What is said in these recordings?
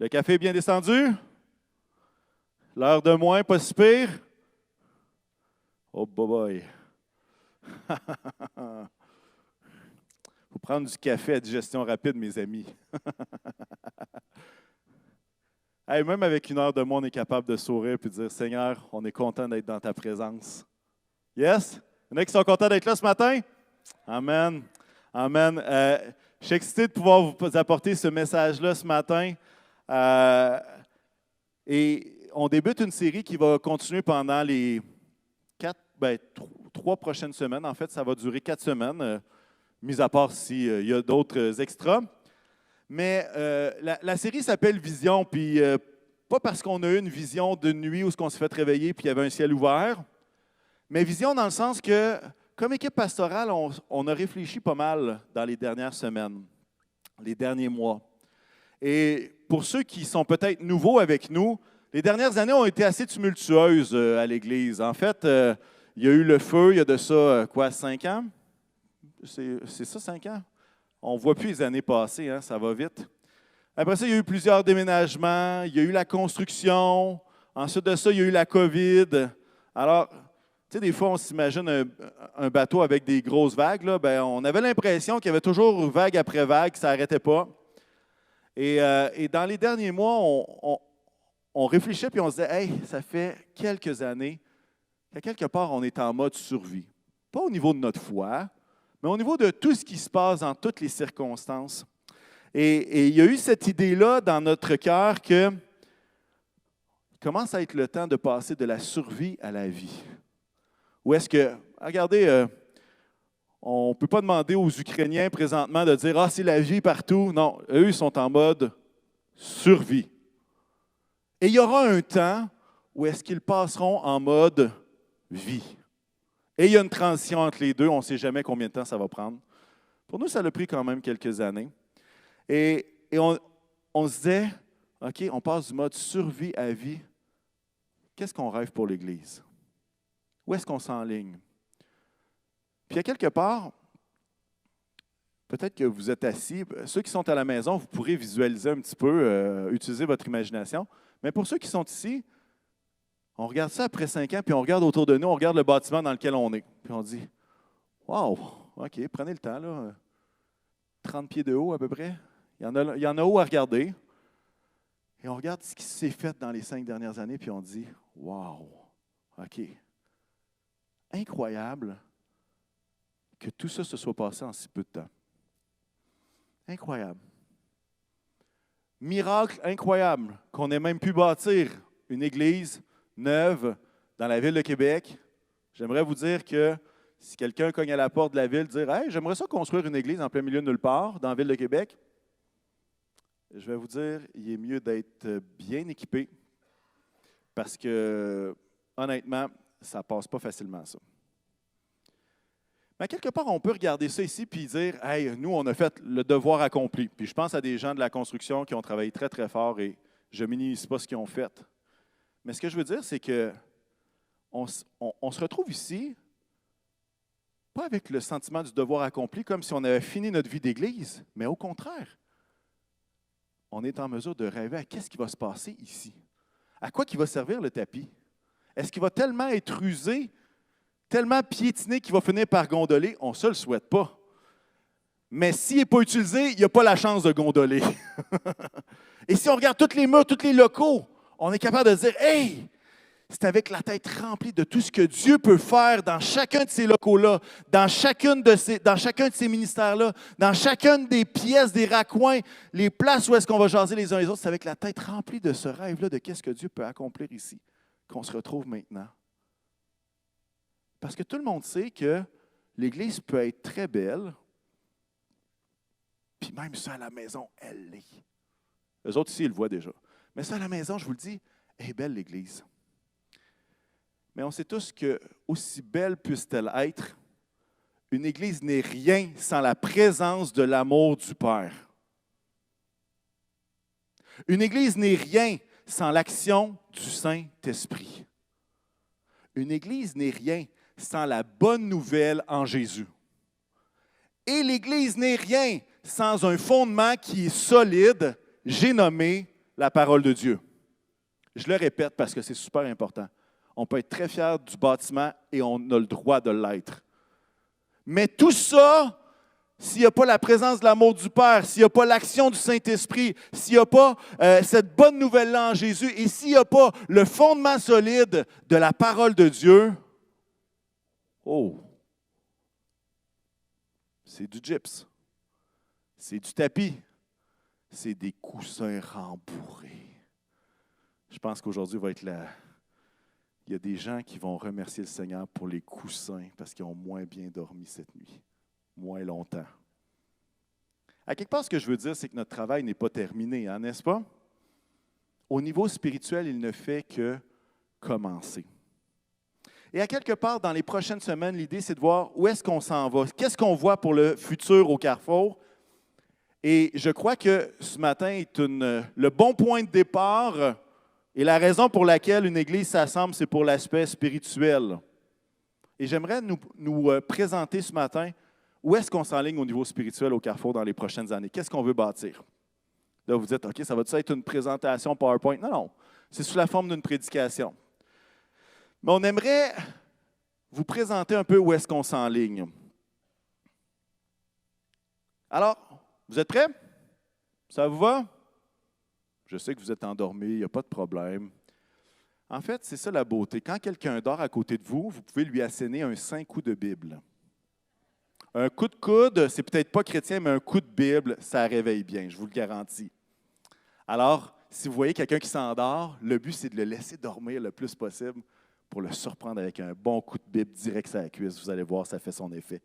Le café est bien descendu? L'heure de moins, pas si pire? Oh boy! Faut prendre du café à digestion rapide, mes amis. Hey, même avec une heure de moins, on est capable de sourire et de dire Seigneur, on est content d'être dans ta présence. Yes? Il y en a qui sont contents d'être là ce matin? Amen. Amen. Je suis excité de pouvoir vous apporter ce message-là ce matin. Et on débute une série qui va continuer pendant les trois prochaines semaines. En fait, ça va durer 4 semaines, mis à part s'il y a d'autres extras. Mais la série s'appelle Vision, puis pas parce qu'on a eu une vision de nuit où on s'est fait réveiller puis il y avait un ciel ouvert, mais vision dans le sens que, comme équipe pastorale, on a réfléchi pas mal dans les dernières semaines, les derniers mois. Et pour ceux qui sont peut-être nouveaux avec nous, les dernières années ont été assez tumultueuses à l'Église. En fait, il y a eu le feu, il y a de ça, 5 ans? C'est ça, 5 ans? On ne voit plus les années passées, hein, ça va vite. Après ça, il y a eu plusieurs déménagements, il y a eu la construction. Ensuite de ça, il y a eu la COVID. Alors, tu sais, des fois, on s'imagine un bateau avec des grosses vagues. Là, ben, on avait l'impression qu'il y avait toujours vague après vague, que ça n'arrêtait pas. Et dans les derniers mois, on réfléchissait puis on se disait, hey, ça fait quelques années qu'à quelque part, on est en mode survie. Pas au niveau de notre foi, mais au niveau de tout ce qui se passe dans toutes les circonstances. Et il y a eu cette idée-là dans notre cœur que commence à être le temps de passer de la survie à la vie. Ou est-ce que, regardez, on ne peut pas demander aux Ukrainiens présentement de dire « Ah, c'est la vie partout ». Non, eux, ils sont en mode survie. Et il y aura un temps où est-ce qu'ils passeront en mode vie. Et il y a une transition entre les deux, on ne sait jamais combien de temps ça va prendre. Pour nous, ça a pris quand même quelques années. Et on se disait, OK, on passe du mode survie à vie. Qu'est-ce qu'on rêve pour l'Église? Où est-ce qu'on s'enligne? Puis à quelque part, peut-être que vous êtes assis, ceux qui sont à la maison, vous pourrez visualiser un petit peu, utiliser votre imagination. Mais pour ceux qui sont ici, on regarde ça après 5 ans, puis on regarde autour de nous, on regarde le bâtiment dans lequel on est. Puis on dit, wow, OK, prenez le temps, là. 30 pieds de haut à peu près. Il y en a haut à regarder. Et on regarde ce qui s'est fait dans les 5 dernières années, puis on dit, wow, OK. Incroyable que tout ça se soit passé en si peu de temps. Incroyable. Miracle incroyable qu'on ait même pu bâtir une église neuve dans la ville de Québec. J'aimerais vous dire que si quelqu'un cogne à la porte de la ville, dire « Hey, j'aimerais ça construire une église en plein milieu de nulle part, dans la ville de Québec », je vais vous dire, il est mieux d'être bien équipé parce que, honnêtement, ça ne passe pas facilement, ça. Mais quelque part, on peut regarder ça ici et dire « Hey, nous, on a fait le devoir accompli. » Puis je pense à des gens de la construction qui ont travaillé très, très fort et je ne minimise pas ce qu'ils ont fait. Mais ce que je veux dire, c'est qu'on se retrouve ici, pas avec le sentiment du devoir accompli, comme si on avait fini notre vie d'église, mais au contraire, on est en mesure de rêver à qu'est-ce qui va se passer ici. À quoi qui va servir le tapis? Est-ce qu'il va tellement être usé, tellement piétiné qu'il va finir par gondoler? On ne se le souhaite pas. Mais s'il n'est pas utilisé, il n'y a pas la chance de gondoler. Et si on regarde tous les murs, tous les locaux, on est capable de dire « Hey! » C'est avec la tête remplie de tout ce que Dieu peut faire dans chacun de ces locaux-là, dans chacun de ces ministères-là, dans chacune des pièces, des raccoins, les places où est-ce qu'on va jaser les uns les autres. C'est avec la tête remplie de ce rêve-là de qu'est-ce que Dieu peut accomplir ici qu'on se retrouve maintenant. Parce que tout le monde sait que l'Église peut être très belle, puis même ça à la maison, elle l'est. Eux autres ici, ils le voient déjà. Mais ça à la maison, je vous le dis, elle est belle l'Église. Mais on sait tous que, aussi belle puisse-t-elle être, une Église n'est rien sans la présence de l'amour du Père. Une Église n'est rien sans l'action du Saint-Esprit. Une Église n'est rien sans la bonne nouvelle en Jésus. Et l'Église n'est rien sans un fondement qui est solide, j'ai nommé la parole de Dieu. Je le répète parce que c'est super important. On peut être très fier du bâtiment et on a le droit de l'être. Mais tout ça, s'il n'y a pas la présence de l'amour du Père, s'il n'y a pas l'action du Saint-Esprit, s'il n'y a pas cette bonne nouvelle-là en Jésus et s'il n'y a pas le fondement solide de la parole de Dieu, c'est du gyps, c'est du tapis, c'est des coussins rembourrés. Je pense qu'aujourd'hui va être là. Il y a des gens qui vont remercier le Seigneur pour les coussins parce qu'ils ont moins bien dormi cette nuit, moins longtemps. À quelque part, ce que je veux dire, c'est que notre travail n'est pas terminé, hein, n'est-ce pas? Au niveau spirituel, il ne fait que commencer. Et à quelque part, dans les prochaines semaines, l'idée, c'est de voir où est-ce qu'on s'en va. Qu'est-ce qu'on voit pour le futur au Carrefour? Et je crois que ce matin est le bon point de départ et la raison pour laquelle une Église s'assemble, c'est pour l'aspect spirituel. Et j'aimerais nous présenter ce matin où est-ce qu'on s'enligne au niveau spirituel au Carrefour dans les prochaines années. Qu'est-ce qu'on veut bâtir? Là, vous dites, OK, ça va-tu être une présentation PowerPoint? Non, non, c'est sous la forme d'une prédication. Mais on aimerait vous présenter un peu où est-ce qu'on s'enligne. Alors, vous êtes prêts? Ça vous va? Je sais que vous êtes endormis, il n'y a pas de problème. En fait, c'est ça la beauté. Quand quelqu'un dort à côté de vous, vous pouvez lui asséner un 5 coups de Bible. Un coup de coude, c'est peut-être pas chrétien, mais un coup de Bible, ça réveille bien, je vous le garantis. Alors, si vous voyez quelqu'un qui s'endort, le but, c'est de le laisser dormir le plus possible pour le surprendre avec un bon coup de Bible direct sur la cuisse. Vous allez voir, ça fait son effet.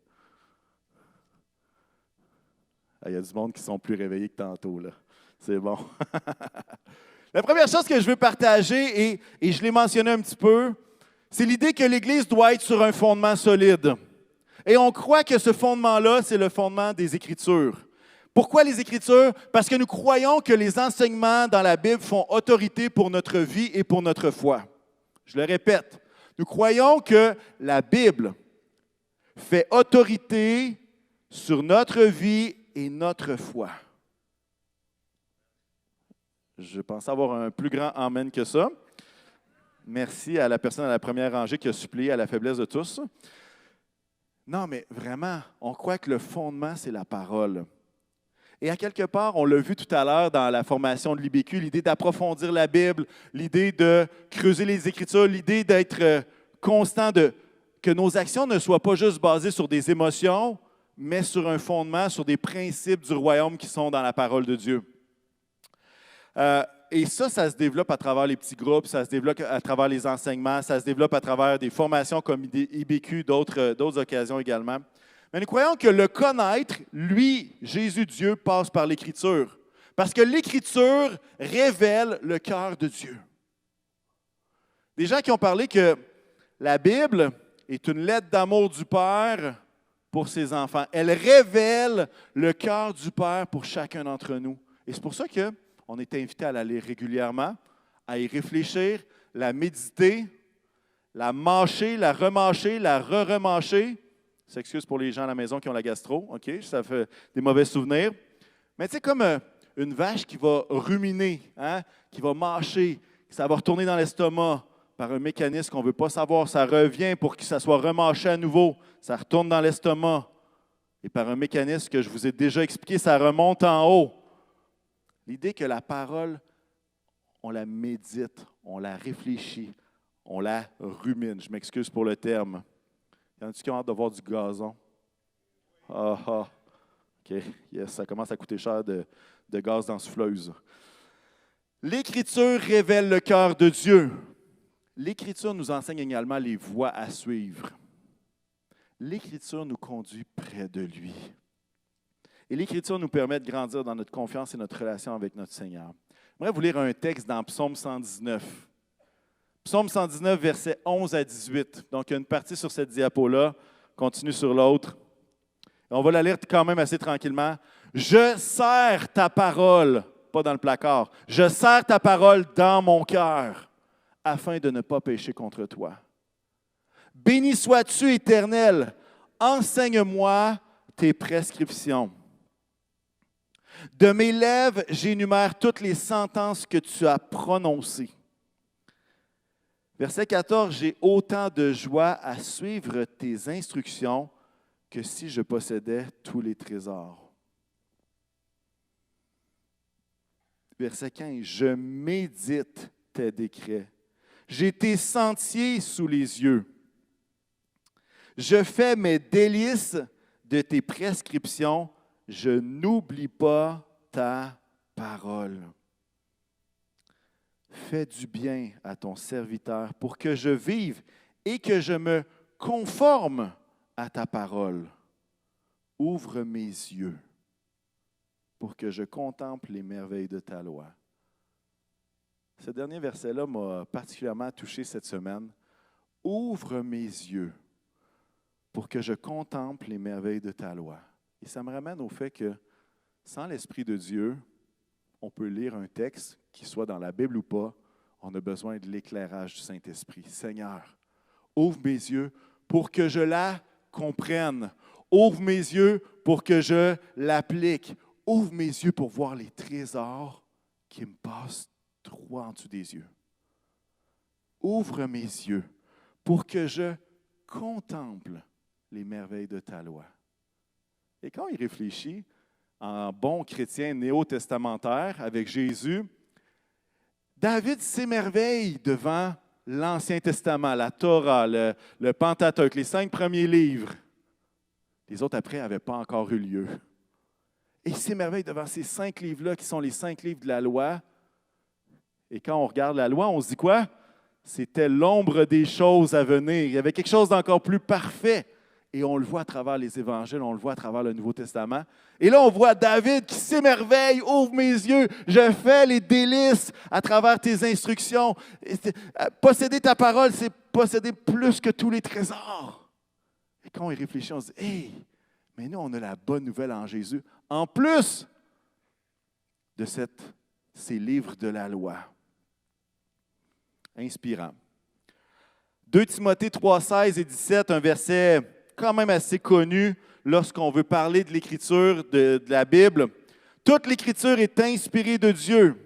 Il y a du monde qui sont plus réveillés que tantôt, là. C'est bon. La première chose que je veux partager, et je l'ai mentionné un petit peu, c'est l'idée que l'Église doit être sur un fondement solide. Et on croit que ce fondement-là, c'est le fondement des Écritures. Pourquoi les Écritures? Parce que nous croyons que les enseignements dans la Bible font autorité pour notre vie et pour notre foi. Je le répète, nous croyons que la Bible fait autorité sur notre vie et notre foi. Je pense avoir un plus grand amen que ça. Merci à la personne à la première rangée qui a supplié à la faiblesse de tous. Non, mais vraiment, on croit que le fondement, c'est la parole. Et à quelque part, on l'a vu tout à l'heure dans la formation de l'IBQ, l'idée d'approfondir la Bible, l'idée de creuser les Écritures, l'idée d'être constant, que nos actions ne soient pas juste basées sur des émotions, mais sur un fondement, sur des principes du royaume qui sont dans la parole de Dieu. Et ça se développe à travers les petits groupes, ça se développe à travers les enseignements, ça se développe à travers des formations comme IBQ, d'autres occasions également. Mais nous croyons que le connaître, lui, Jésus, Dieu, passe par l'Écriture. Parce que l'Écriture révèle le cœur de Dieu. Des gens qui ont parlé que la Bible est une lettre d'amour du Père pour ses enfants. Elle révèle le cœur du Père pour chacun d'entre nous. Et c'est pour ça qu'on est invité à la lire régulièrement, à y réfléchir, la méditer, la mâcher, la remâcher, la re-remâcher. Je s'excuse pour les gens à la maison qui ont la gastro, OK? Ça fait des mauvais souvenirs. Mais tu sais, comme une vache qui va ruminer, hein? Qui va mâcher, ça va retourner dans l'estomac par un mécanisme qu'on ne veut pas savoir. Ça revient pour que ça soit remâché à nouveau. Ça retourne dans l'estomac. Et par un mécanisme que je vous ai déjà expliqué, ça remonte en haut. L'idée que la parole, on la médite, on la réfléchit, on la rumine. Je m'excuse pour le terme. Y en a-t-il qui ont hâte de voir du gazon? OK. Yes, ça commence à coûter cher de gaz dans la souffleuse. L'Écriture révèle le cœur de Dieu. L'Écriture nous enseigne également les voies à suivre. L'Écriture nous conduit près de lui. Et l'Écriture nous permet de grandir dans notre confiance et notre relation avec notre Seigneur. J'aimerais vous lire un texte dans Psaume 119. Psaume 119, versets 11 à 18. Donc, il y a une partie sur cette diapo-là. Continue sur l'autre. On va la lire quand même assez tranquillement. « Je serre ta parole, pas dans le placard, je serre ta parole dans mon cœur, afin de ne pas pécher contre toi. Béni sois-tu, Éternel, enseigne-moi tes prescriptions. De mes lèvres, j'énumère toutes les sentences que tu as prononcées. Verset 14, j'ai autant de joie à suivre tes instructions que si je possédais tous les trésors. Verset 15, je médite tes décrets. J'ai tes sentiers sous les yeux. Je fais mes délices de tes prescriptions. Je n'oublie pas ta parole. Fais du bien à ton serviteur pour que je vive et que je me conforme à ta parole. Ouvre mes yeux pour que je contemple les merveilles de ta loi. Ce dernier verset-là m'a particulièrement touché cette semaine. Ouvre mes yeux pour que je contemple les merveilles de ta loi. Et ça me ramène au fait que sans l'Esprit de Dieu, on peut lire un texte, qu'il soit dans la Bible ou pas, on a besoin de l'éclairage du Saint-Esprit. Seigneur, ouvre mes yeux pour que je la comprenne. Ouvre mes yeux pour que je l'applique. Ouvre mes yeux pour voir les trésors qui me passent droit en dessous des yeux. Ouvre mes yeux pour que je contemple les merveilles de ta loi. Et quand il réfléchit, en bon chrétien néo-testamentaire avec Jésus, David s'émerveille devant l'Ancien Testament, la Torah, le Pentateuque, les 5 premiers livres. Les autres après n'avaient pas encore eu lieu. Et il s'émerveille devant ces 5 livres-là qui sont les 5 livres de la loi. Et quand on regarde la loi, on se dit quoi? C'était l'ombre des choses à venir. Il y avait quelque chose d'encore plus parfait. Et on le voit à travers les évangiles, on le voit à travers le Nouveau Testament. Et là, on voit David qui s'émerveille, ouvre mes yeux, je fais les délices à travers tes instructions. Posséder ta parole, c'est posséder plus que tous les trésors. Et quand on y réfléchit, on se dit, hey, mais nous, on a la bonne nouvelle en Jésus, en plus de ces livres de la loi. Inspirant. 2 Timothée 3, 16 et 17, un verset quand même assez connu lorsqu'on veut parler de l'Écriture, de la Bible. Toute l'Écriture est inspirée de Dieu.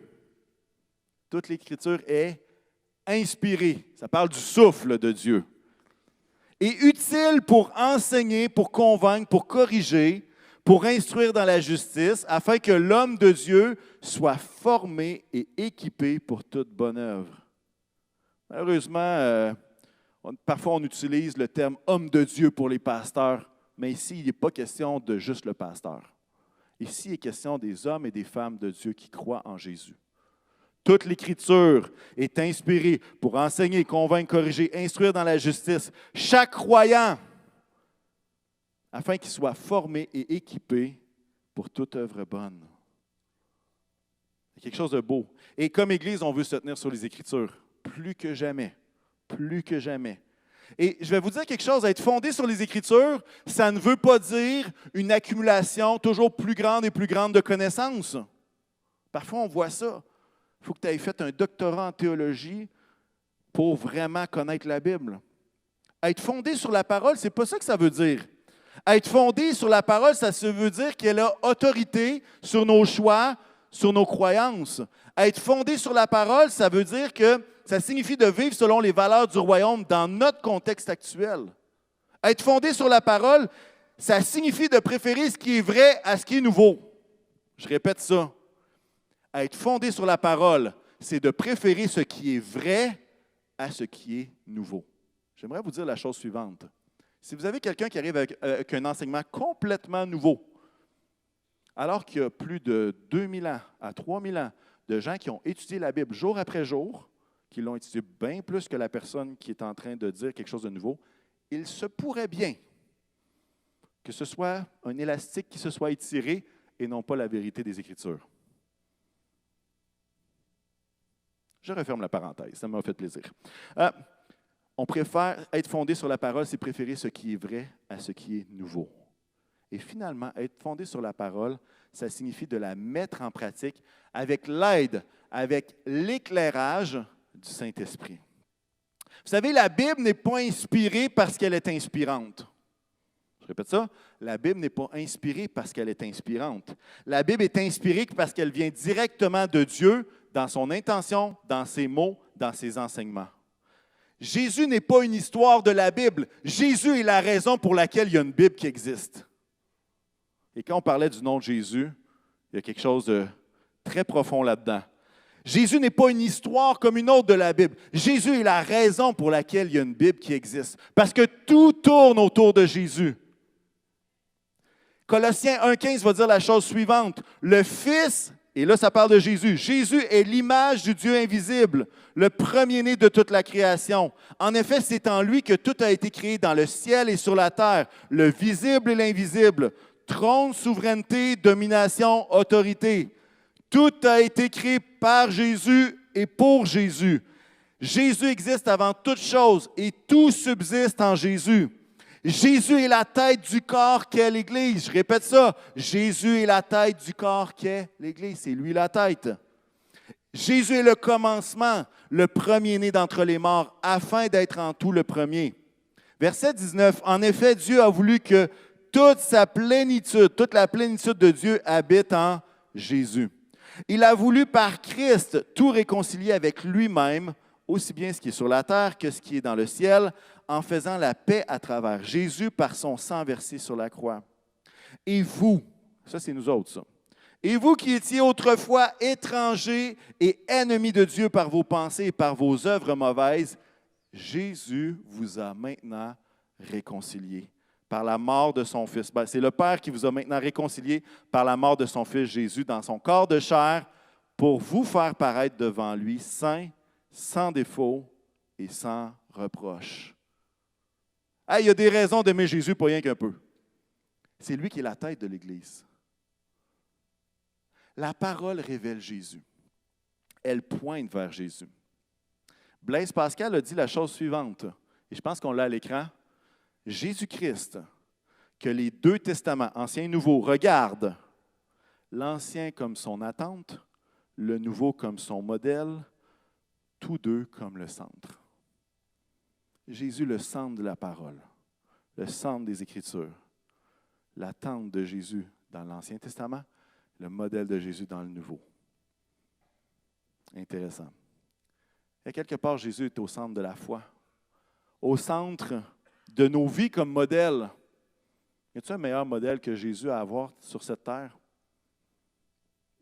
Toute l'Écriture est inspirée. Ça parle du souffle de Dieu. Et utile pour enseigner, pour convaincre, pour corriger, pour instruire dans la justice, afin que l'homme de Dieu soit formé et équipé pour toute bonne œuvre. Malheureusement, parfois on utilise le terme « homme de Dieu » pour les pasteurs, mais ici, il n'est pas question de juste le pasteur. Ici, il est question des hommes et des femmes de Dieu qui croient en Jésus. Toute l'Écriture est inspirée pour enseigner, convaincre, corriger, instruire dans la justice chaque croyant, afin qu'il soit formé et équipé pour toute œuvre bonne. C'est quelque chose de beau. Et comme Église, on veut se tenir sur les Écritures, plus que jamais. Plus que jamais. Et je vais vous dire quelque chose, être fondé sur les Écritures, ça ne veut pas dire une accumulation toujours plus grande et plus grande de connaissances. Parfois, on voit ça. Il faut que tu aies fait un doctorat en théologie pour vraiment connaître la Bible. Être fondé sur la parole, ce n'est pas ça que ça veut dire. Être fondé sur la parole, ça veut dire qu'elle a autorité sur nos choix, sur nos croyances. Être fondé sur la parole, ça veut dire que ça signifie de vivre selon les valeurs du royaume dans notre contexte actuel. Être fondé sur la parole, ça signifie de préférer ce qui est vrai à ce qui est nouveau. Je répète ça. Être fondé sur la parole, c'est de préférer ce qui est vrai à ce qui est nouveau. J'aimerais vous dire la chose suivante. Si vous avez quelqu'un qui arrive avec un enseignement complètement nouveau, alors qu'il y a plus de 2000 ans à 3000 ans de gens qui ont étudié la Bible jour après jour, qui l'ont étudié bien plus que la personne qui est en train de dire quelque chose de nouveau, il se pourrait bien que ce soit un élastique qui se soit étiré et non pas la vérité des Écritures. Je referme la parenthèse, ça m'a fait plaisir. On préfère être fondé sur la parole, c'est préférer ce qui est vrai à ce qui est nouveau. Et finalement, être fondé sur la parole, ça signifie de la mettre en pratique avec l'aide, avec l'éclairage du Saint-Esprit. Vous savez, la Bible n'est pas inspirée parce qu'elle est inspirante. Je répète ça, la Bible n'est pas inspirée parce qu'elle est inspirante. La Bible est inspirée parce qu'elle vient directement de Dieu dans son intention, dans ses mots, dans ses enseignements. Jésus n'est pas une histoire de la Bible. Jésus est la raison pour laquelle il y a une Bible qui existe. Et quand on parlait du nom de Jésus, il y a quelque chose de très profond là-dedans. Jésus n'est pas une histoire comme une autre de la Bible. Jésus est la raison pour laquelle il y a une Bible qui existe. Parce que tout tourne autour de Jésus. Colossiens 1,15 va dire la chose suivante. Le Fils, et là ça parle de Jésus, Jésus est l'image du Dieu invisible, le premier-né de toute la création. En effet, c'est en lui que tout a été créé dans le ciel et sur la terre, le visible et l'invisible, trône, souveraineté, domination, autorité. Tout a été créé par Jésus et pour Jésus. Jésus existe avant toute chose et tout subsiste en Jésus. Jésus est la tête du corps qu'est l'Église. Je répète ça. Jésus est la tête du corps qu'est l'Église. C'est lui la tête. Jésus est le commencement, le premier-né d'entre les morts, afin d'être en tout le premier. Verset 19. En effet, Dieu a voulu que toute la plénitude de Dieu habite en Jésus. Il a voulu par Christ tout réconcilier avec lui-même, aussi bien ce qui est sur la terre que ce qui est dans le ciel, en faisant la paix à travers Jésus par son sang versé sur la croix. Et vous, ça c'est nous autres, ça. Et vous qui étiez autrefois étrangers et ennemis de Dieu par vos pensées et par vos œuvres mauvaises, Jésus vous a maintenant réconciliés par la mort de son Fils. C'est le Père qui vous a maintenant réconciliés par la mort de son Fils Jésus dans son corps de chair pour vous faire paraître devant lui saint, sans défaut et sans reproche. Il y a des raisons d'aimer Jésus, pas rien qu'un peu. C'est lui qui est la tête de l'Église. La parole révèle Jésus. Elle pointe vers Jésus. Blaise Pascal a dit la chose suivante, et je pense qu'on l'a à l'écran. Jésus-Christ, que les deux testaments, Ancien et Nouveau, regardent l'Ancien comme son attente, le Nouveau comme son modèle, tous deux comme le centre. Jésus, le centre de la parole, le centre des Écritures, l'attente de Jésus dans l'Ancien Testament, le modèle de Jésus dans le Nouveau. Intéressant. Et quelque part, Jésus est au centre de la foi, au centre de nos vies comme modèle. Y a-t-il un meilleur modèle que Jésus à avoir sur cette terre?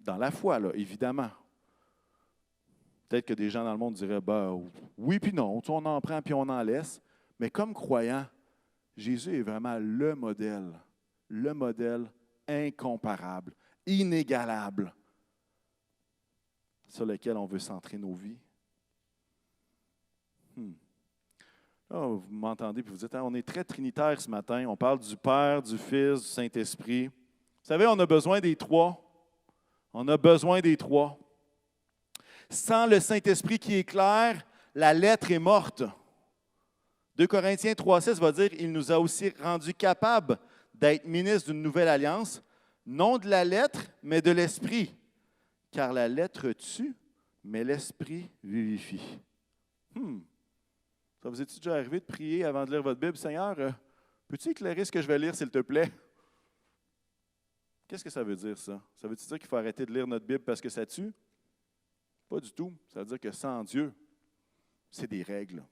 Dans la foi, là, évidemment. Peut-être que des gens dans le monde diraient, oui puis non, on en prend puis on en laisse. Mais comme croyant, Jésus est vraiment le modèle incomparable, inégalable, sur lequel on veut centrer nos vies. Là, vous m'entendez et vous dites, on est très trinitaire ce matin, on parle du Père, du Fils, du Saint-Esprit. Vous savez, on a besoin des trois. On a besoin des trois. Sans le Saint-Esprit qui éclaire, la lettre est morte. 2 Corinthiens 3,6 va dire, il nous a aussi rendus capables d'être ministres d'une nouvelle alliance, non de la lettre, mais de l'Esprit. Car la lettre tue, mais l'Esprit vivifie. Ça vous est-il déjà arrivé de prier avant de lire votre Bible? Seigneur, peux-tu éclairer ce que je vais lire, s'il te plaît? Qu'est-ce que ça veut dire, ça? Ça veut-il dire qu'il faut arrêter de lire notre Bible parce que ça tue? Pas du tout. Ça veut dire que sans Dieu, c'est des règles.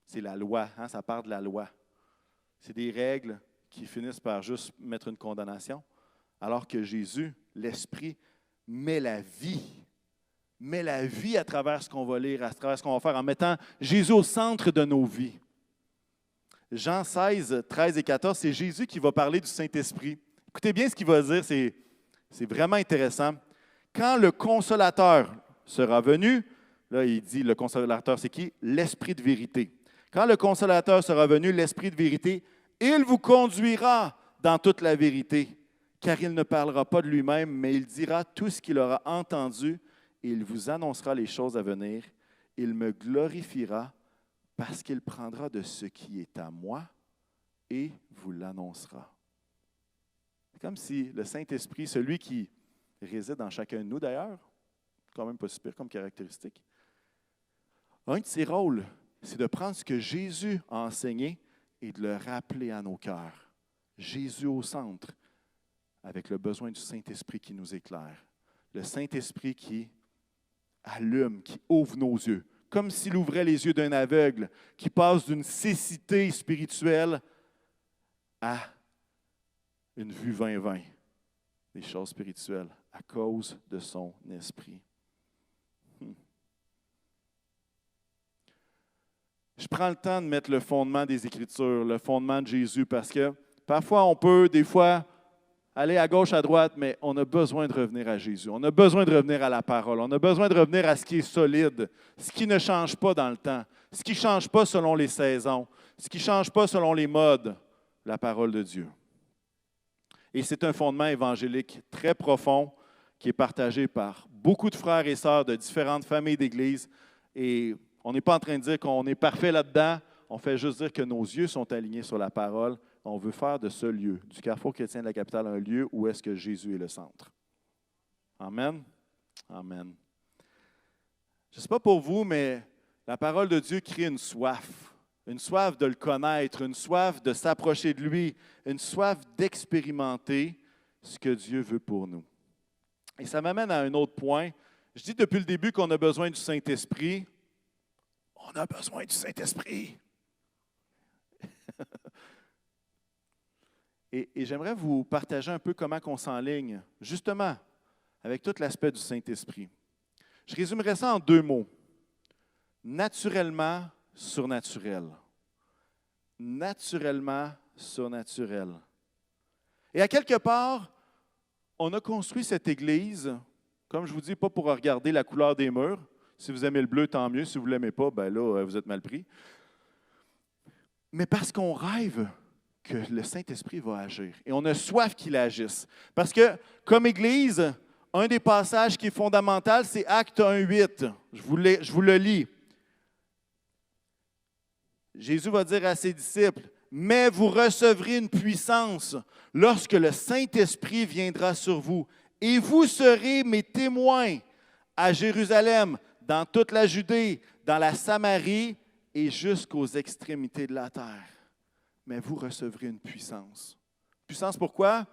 C'est la loi, ça part de la loi. C'est des règles qui finissent par juste mettre une condamnation, alors que Jésus, l'Esprit, met la vie à travers ce qu'on va lire, à travers ce qu'on va faire, en mettant Jésus au centre de nos vies. Jean 16, 13 et 14, c'est Jésus qui va parler du Saint-Esprit. Écoutez bien ce qu'il va dire, c'est vraiment intéressant. Quand le Consolateur sera venu, là il dit, le Consolateur c'est qui? L'Esprit de vérité. Quand le Consolateur sera venu, l'Esprit de vérité, il vous conduira dans toute la vérité, car il ne parlera pas de lui-même, mais il dira tout ce qu'il aura entendu et il vous annoncera les choses à venir. Il me glorifiera parce qu'il prendra de ce qui est à moi et vous l'annoncera. C'est comme si le Saint-Esprit, celui qui réside en chacun de nous d'ailleurs, quand même pas super comme caractéristique, un de ses rôles, c'est de prendre ce que Jésus a enseigné et de le rappeler à nos cœurs. Jésus au centre, avec le besoin du Saint-Esprit qui nous éclaire. Le Saint-Esprit qui allume, qui ouvre nos yeux, comme s'il ouvrait les yeux d'un aveugle, qui passe d'une cécité spirituelle à une vue 20-20 des choses spirituelles à cause de son esprit. Je prends le temps de mettre le fondement des Écritures, le fondement de Jésus, parce que parfois on peut, des fois, aller à gauche, à droite, mais on a besoin de revenir à Jésus. On a besoin de revenir à la parole. On a besoin de revenir à ce qui est solide, ce qui ne change pas dans le temps, ce qui ne change pas selon les saisons, ce qui ne change pas selon les modes, la parole de Dieu. Et c'est un fondement évangélique très profond qui est partagé par beaucoup de frères et sœurs de différentes familles d'Église. Et on n'est pas en train de dire qu'on est parfait là-dedans. On fait juste dire que nos yeux sont alignés sur la parole. On veut faire de ce lieu, du Carrefour chrétien de la capitale, un lieu où est-ce que Jésus est le centre. Amen. Amen. Je ne sais pas pour vous, mais la parole de Dieu crée une soif de le connaître, une soif de s'approcher de lui, une soif d'expérimenter ce que Dieu veut pour nous. Et ça m'amène à un autre point. Je dis depuis le début qu'on a besoin du Saint-Esprit. On a besoin du Saint-Esprit. Et j'aimerais vous partager un peu comment on s'enligne, justement, avec tout l'aspect du Saint-Esprit. Je résumerai ça en 2 mots. Naturellement, surnaturel. Naturellement surnaturel. Et à quelque part, on a construit cette Église, comme je vous dis, pas pour regarder la couleur des murs. Si vous aimez le bleu, tant mieux. Si vous ne l'aimez pas, ben là, vous êtes mal pris. Mais parce qu'on rêve que le Saint-Esprit va agir. Et on a soif qu'il agisse. Parce que, comme Église, un des passages qui est fondamental, c'est Actes 1:8. Je vous le lis. Jésus va dire à ses disciples, « Mais vous recevrez une puissance lorsque le Saint-Esprit viendra sur vous, et vous serez mes témoins à Jérusalem, dans toute la Judée, dans la Samarie et jusqu'aux extrémités de la terre. Mais vous recevrez une puissance. » Puissance pourquoi?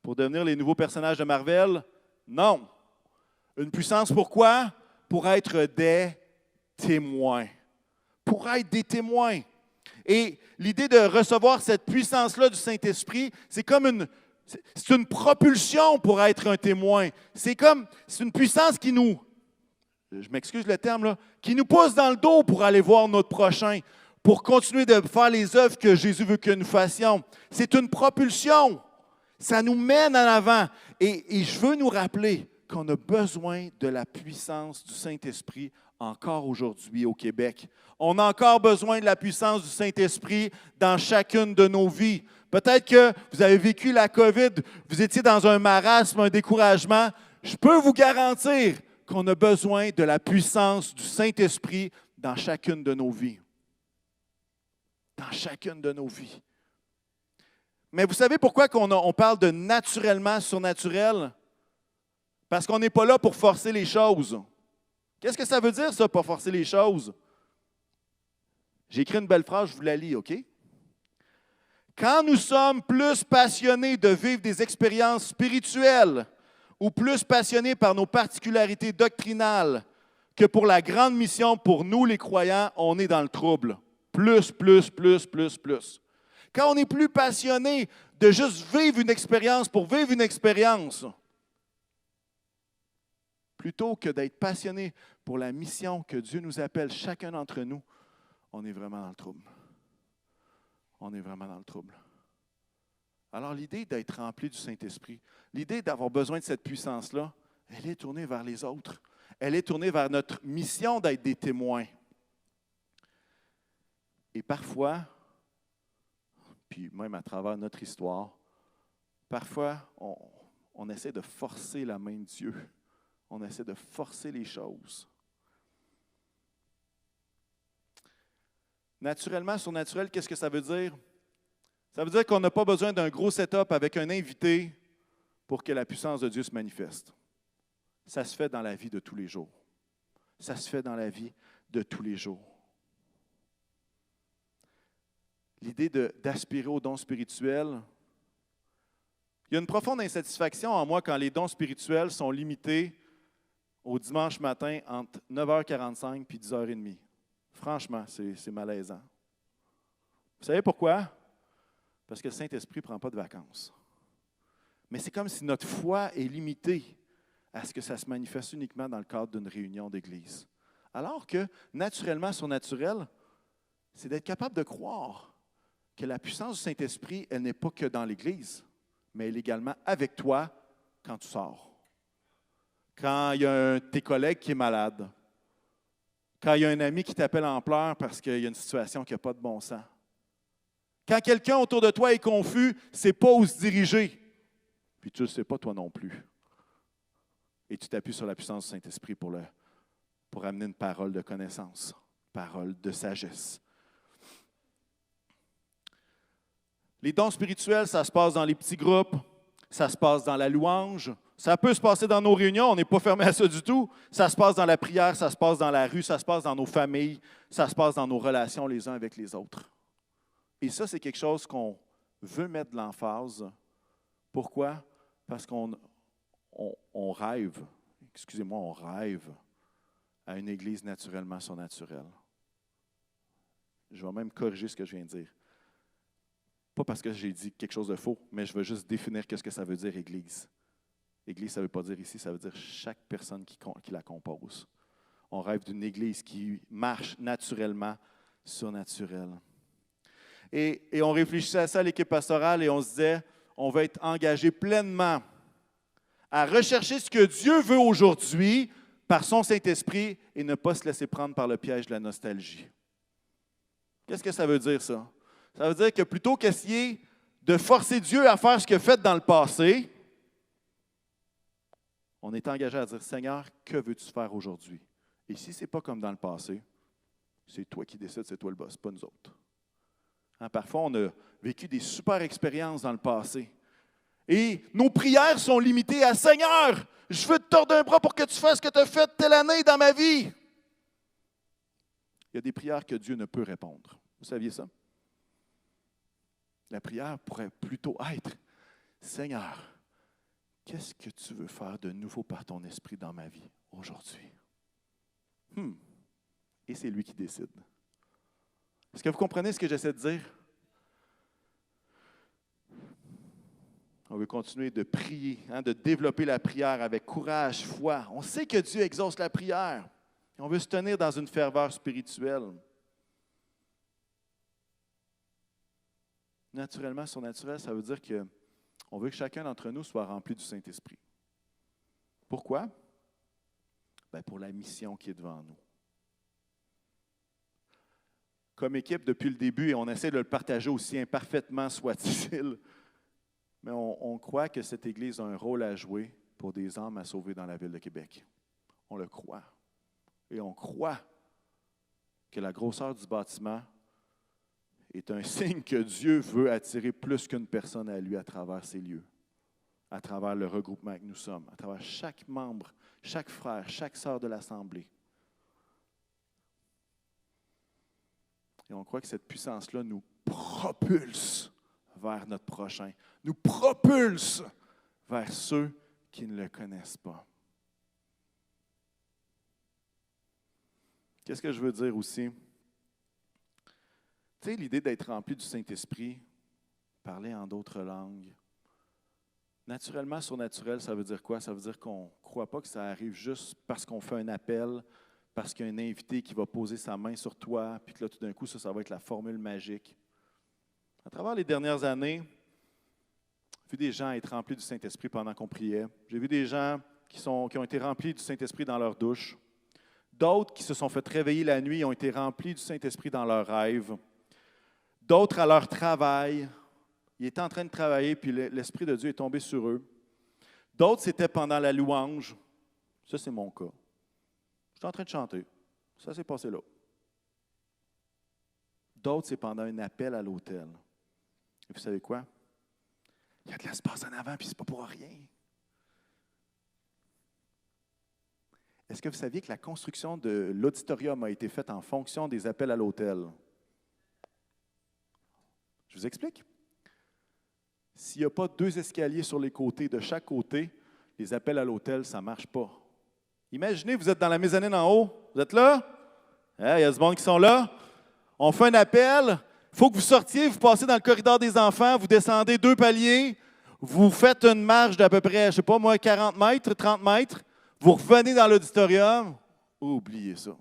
Pour devenir les nouveaux personnages de Marvel? Non. Une puissance pourquoi? Pour être des témoins. Pour être des témoins. Et l'idée de recevoir cette puissance-là du Saint-Esprit, c'est une propulsion pour être un témoin. C'est une puissance qui nous, je m'excuse le terme, là, qui nous pousse dans le dos pour aller voir notre prochain, pour continuer de faire les œuvres que Jésus veut que nous fassions. C'est une propulsion. Ça nous mène en avant. Et je veux nous rappeler qu'on a besoin de la puissance du Saint-Esprit encore aujourd'hui au Québec. On a encore besoin de la puissance du Saint-Esprit dans chacune de nos vies. Peut-être que vous avez vécu la COVID, vous étiez dans un marasme, un découragement. Je peux vous garantir qu'on a besoin de la puissance du Saint-Esprit dans chacune de nos vies. Dans chacune de nos vies. Mais vous savez pourquoi on parle de naturellement surnaturel? Parce qu'on n'est pas là pour forcer les choses. Qu'est-ce que ça veut dire, ça, pour forcer les choses? J'ai écrit une belle phrase, je vous la lis, OK? Quand nous sommes plus passionnés de vivre des expériences spirituelles ou plus passionnés par nos particularités doctrinales que pour la grande mission pour nous, les croyants, on est dans le trouble. Plus. Quand on est plus passionné de juste vivre une expérience pour vivre une expérience, plutôt que d'être passionné pour la mission que Dieu nous appelle, chacun d'entre nous, on est vraiment dans le trouble. On est vraiment dans le trouble. Alors l'idée d'être rempli du Saint-Esprit, l'idée d'avoir besoin de cette puissance-là, elle est tournée vers les autres. Elle est tournée vers notre mission d'être des témoins. Et parfois, puis même à travers notre histoire, parfois on essaie de forcer la main de Dieu. On essaie de forcer les choses. Naturellement, surnaturel, qu'est-ce que ça veut dire? Ça veut dire qu'on n'a pas besoin d'un gros setup avec un invité pour que la puissance de Dieu se manifeste. Ça se fait dans la vie de tous les jours. Ça se fait dans la vie de tous les jours. L'idée d'aspirer aux dons spirituels, Il y a une profonde insatisfaction en moi quand les dons spirituels sont limités au dimanche matin entre 9h45 et 10h30. Franchement, c'est malaisant. Vous savez pourquoi? Parce que le Saint-Esprit ne prend pas de vacances. Mais c'est comme si notre foi est limitée à ce que ça se manifeste uniquement dans le cadre d'une réunion d'Église. Alors que, naturellement, surnaturel, c'est d'être capable de croire que la puissance du Saint-Esprit, elle n'est pas que dans l'Église, mais elle est également avec toi quand tu sors. Quand il y a un de tes collègues qui est malade. Quand il y a un ami qui t'appelle en pleurs parce qu'il y a une situation qui n'a pas de bon sens. Quand quelqu'un autour de toi est confus, ne sait pas où se diriger. Puis tu ne le sais pas toi non plus. Et tu t'appuies sur la puissance du Saint-Esprit pour amener une parole de connaissance, parole de sagesse. Les dons spirituels, ça se passe dans les petits groupes, ça se passe dans la louange, ça peut se passer dans nos réunions, on n'est pas fermé à ça du tout. Ça se passe dans la prière, ça se passe dans la rue, ça se passe dans nos familles, ça se passe dans nos relations les uns avec les autres. Et ça, c'est quelque chose qu'on veut mettre de l'emphase. Pourquoi? Parce qu'on rêve, on rêve à une Église naturellement surnaturelle. Je vais même corriger ce que je viens de dire. Pas parce que j'ai dit quelque chose de faux, mais je veux juste définir ce que ça veut dire Église. Église, ça ne veut pas dire ici, ça veut dire chaque personne qui la compose. On rêve d'une Église qui marche naturellement, surnaturelle. Et on réfléchissait à ça à l'équipe pastorale et on se disait, on va être engagé pleinement à rechercher ce que Dieu veut aujourd'hui par son Saint-Esprit et ne pas se laisser prendre par le piège de la nostalgie. Qu'est-ce que ça veut dire, ça? Ça veut dire que plutôt qu'essayer de forcer Dieu à faire ce qu'il a fait dans le passé, on est engagé à dire, Seigneur, que veux-tu faire aujourd'hui? Et si ce n'est pas comme dans le passé, c'est toi qui décides, c'est toi le boss, pas nous autres. Parfois, on a vécu des super expériences dans le passé. Et nos prières sont limitées à « Seigneur, je veux te tordre un bras pour que tu fasses ce que tu as fait telle année dans ma vie. » Il y a des prières que Dieu ne peut répondre. Vous saviez ça? La prière pourrait plutôt être « Seigneur, qu'est-ce que tu veux faire de nouveau par ton esprit dans ma vie aujourd'hui? » Et c'est lui qui décide. Est-ce que vous comprenez ce que j'essaie de dire? On veut continuer de prier, de développer la prière avec courage, foi. On sait que Dieu exauce la prière. Et on veut se tenir dans une ferveur spirituelle. Naturellement, surnaturel, ça veut dire qu'on veut que chacun d'entre nous soit rempli du Saint-Esprit. Pourquoi? Pour la mission qui est devant nous. Comme équipe, depuis le début, et on essaie de le partager aussi imparfaitement soit-il, mais on croit que cette Église a un rôle à jouer pour des âmes à sauver dans la ville de Québec. On le croit. Et on croit que la grosseur du bâtiment est un signe que Dieu veut attirer plus qu'une personne à lui à travers ces lieux, à travers le regroupement que nous sommes, à travers chaque membre, chaque frère, chaque sœur de l'Assemblée. Et on croit que cette puissance-là nous propulse vers notre prochain, nous propulse vers ceux qui ne le connaissent pas. Qu'est-ce que je veux dire aussi? Tu sais, l'idée d'être rempli du Saint-Esprit, parler en d'autres langues. Naturellement, surnaturel, ça veut dire quoi? Ça veut dire qu'on ne croit pas que ça arrive juste parce qu'on fait un appel, parce qu'il y a un invité qui va poser sa main sur toi, puis que là, tout d'un coup, ça va être la formule magique. À travers les dernières années, j'ai vu des gens être remplis du Saint-Esprit pendant qu'on priait. J'ai vu des gens qui ont été remplis du Saint-Esprit dans leur douche. D'autres qui se sont fait réveiller la nuit ont été remplis du Saint-Esprit dans leurs rêves. D'autres à leur travail. Ils étaient en train de travailler, puis l'Esprit de Dieu est tombé sur eux. D'autres, c'était pendant la louange. Ça, c'est mon cas. J'étais en train de chanter. Ça s'est passé là. D'autres, c'est pendant un appel à l'autel. Et vous savez quoi? Il y a de l'espace en avant, puis c'est pas pour rien. Est-ce que vous saviez que la construction de l'auditorium a été faite en fonction des appels à l'autel? Je vous explique. S'il n'y a pas 2 escaliers sur les côtés, de chaque côté, les appels à l'hôtel, ça ne marche pas. Imaginez, vous êtes dans la mezzanine en haut. Vous êtes là? Hein, il y a du monde qui sont là. On fait un appel. Il faut que vous sortiez, vous passez dans le corridor des enfants, vous descendez 2 paliers, vous faites une marche d'à peu près, je ne sais pas moi, 40 mètres, 30 mètres. Vous revenez dans l'auditorium. Oubliez ça.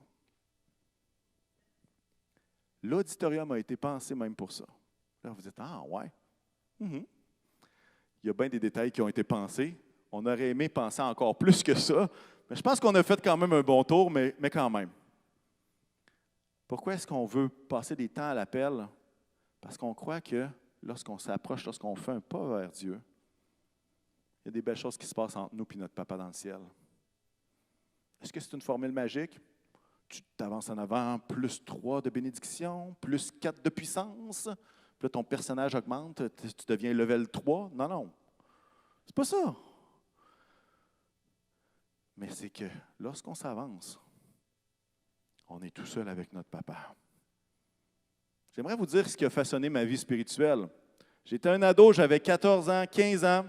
L'auditorium a été pensé même pour ça. Là, vous dites, ah ouais. Il y a bien des détails qui ont été pensés. On aurait aimé penser encore plus que ça. Mais je pense qu'on a fait quand même un bon tour, mais quand même. Pourquoi est-ce qu'on veut passer des temps à l'appel? Parce qu'on croit que lorsqu'on s'approche, lorsqu'on fait un pas vers Dieu, il y a des belles choses qui se passent entre nous et notre Papa dans le ciel. Est-ce que c'est une formule magique? Tu t'avances en avant, plus 3 de bénédiction, plus 4 de puissance. Puis là, ton personnage augmente, tu deviens level 3. Non, non. C'est pas ça. Mais c'est que lorsqu'on s'avance, on est tout seul avec notre Papa. J'aimerais vous dire ce qui a façonné ma vie spirituelle. J'étais un ado, j'avais 14 ans, 15 ans.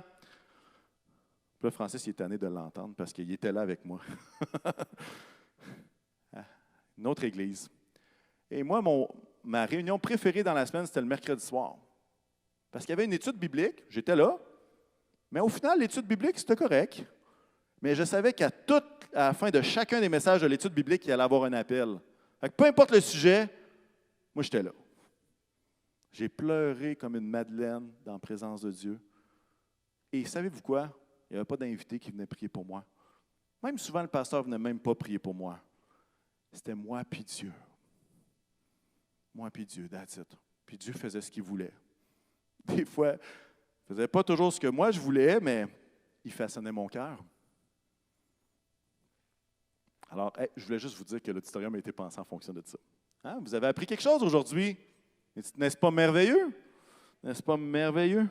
Puis là, Francis, il est tanné de l'entendre parce qu'il était là avec moi. Une autre église. Et moi, ma réunion préférée dans la semaine, c'était le mercredi soir. Parce qu'il y avait une étude biblique, j'étais là, mais au final, l'étude biblique, c'était correct. Mais je savais qu'à la fin de chacun des messages de l'étude biblique, il allait avoir un appel. Fait que peu importe le sujet, moi, j'étais là. J'ai pleuré comme une madeleine dans la présence de Dieu. Et savez-vous quoi? Il n'y avait pas d'invité qui venait prier pour moi. Même souvent, le pasteur ne venait même pas prier pour moi. C'était moi puis Dieu. Moi puis Dieu, that's it. Puis Dieu faisait ce qu'il voulait. Des fois, il ne faisait pas toujours ce que moi je voulais, mais il façonnait mon cœur. Alors, je voulais juste vous dire que l'auditorium a été pensé en fonction de ça. Hein? Vous avez appris quelque chose aujourd'hui? N'est-ce pas merveilleux? N'est-ce pas merveilleux?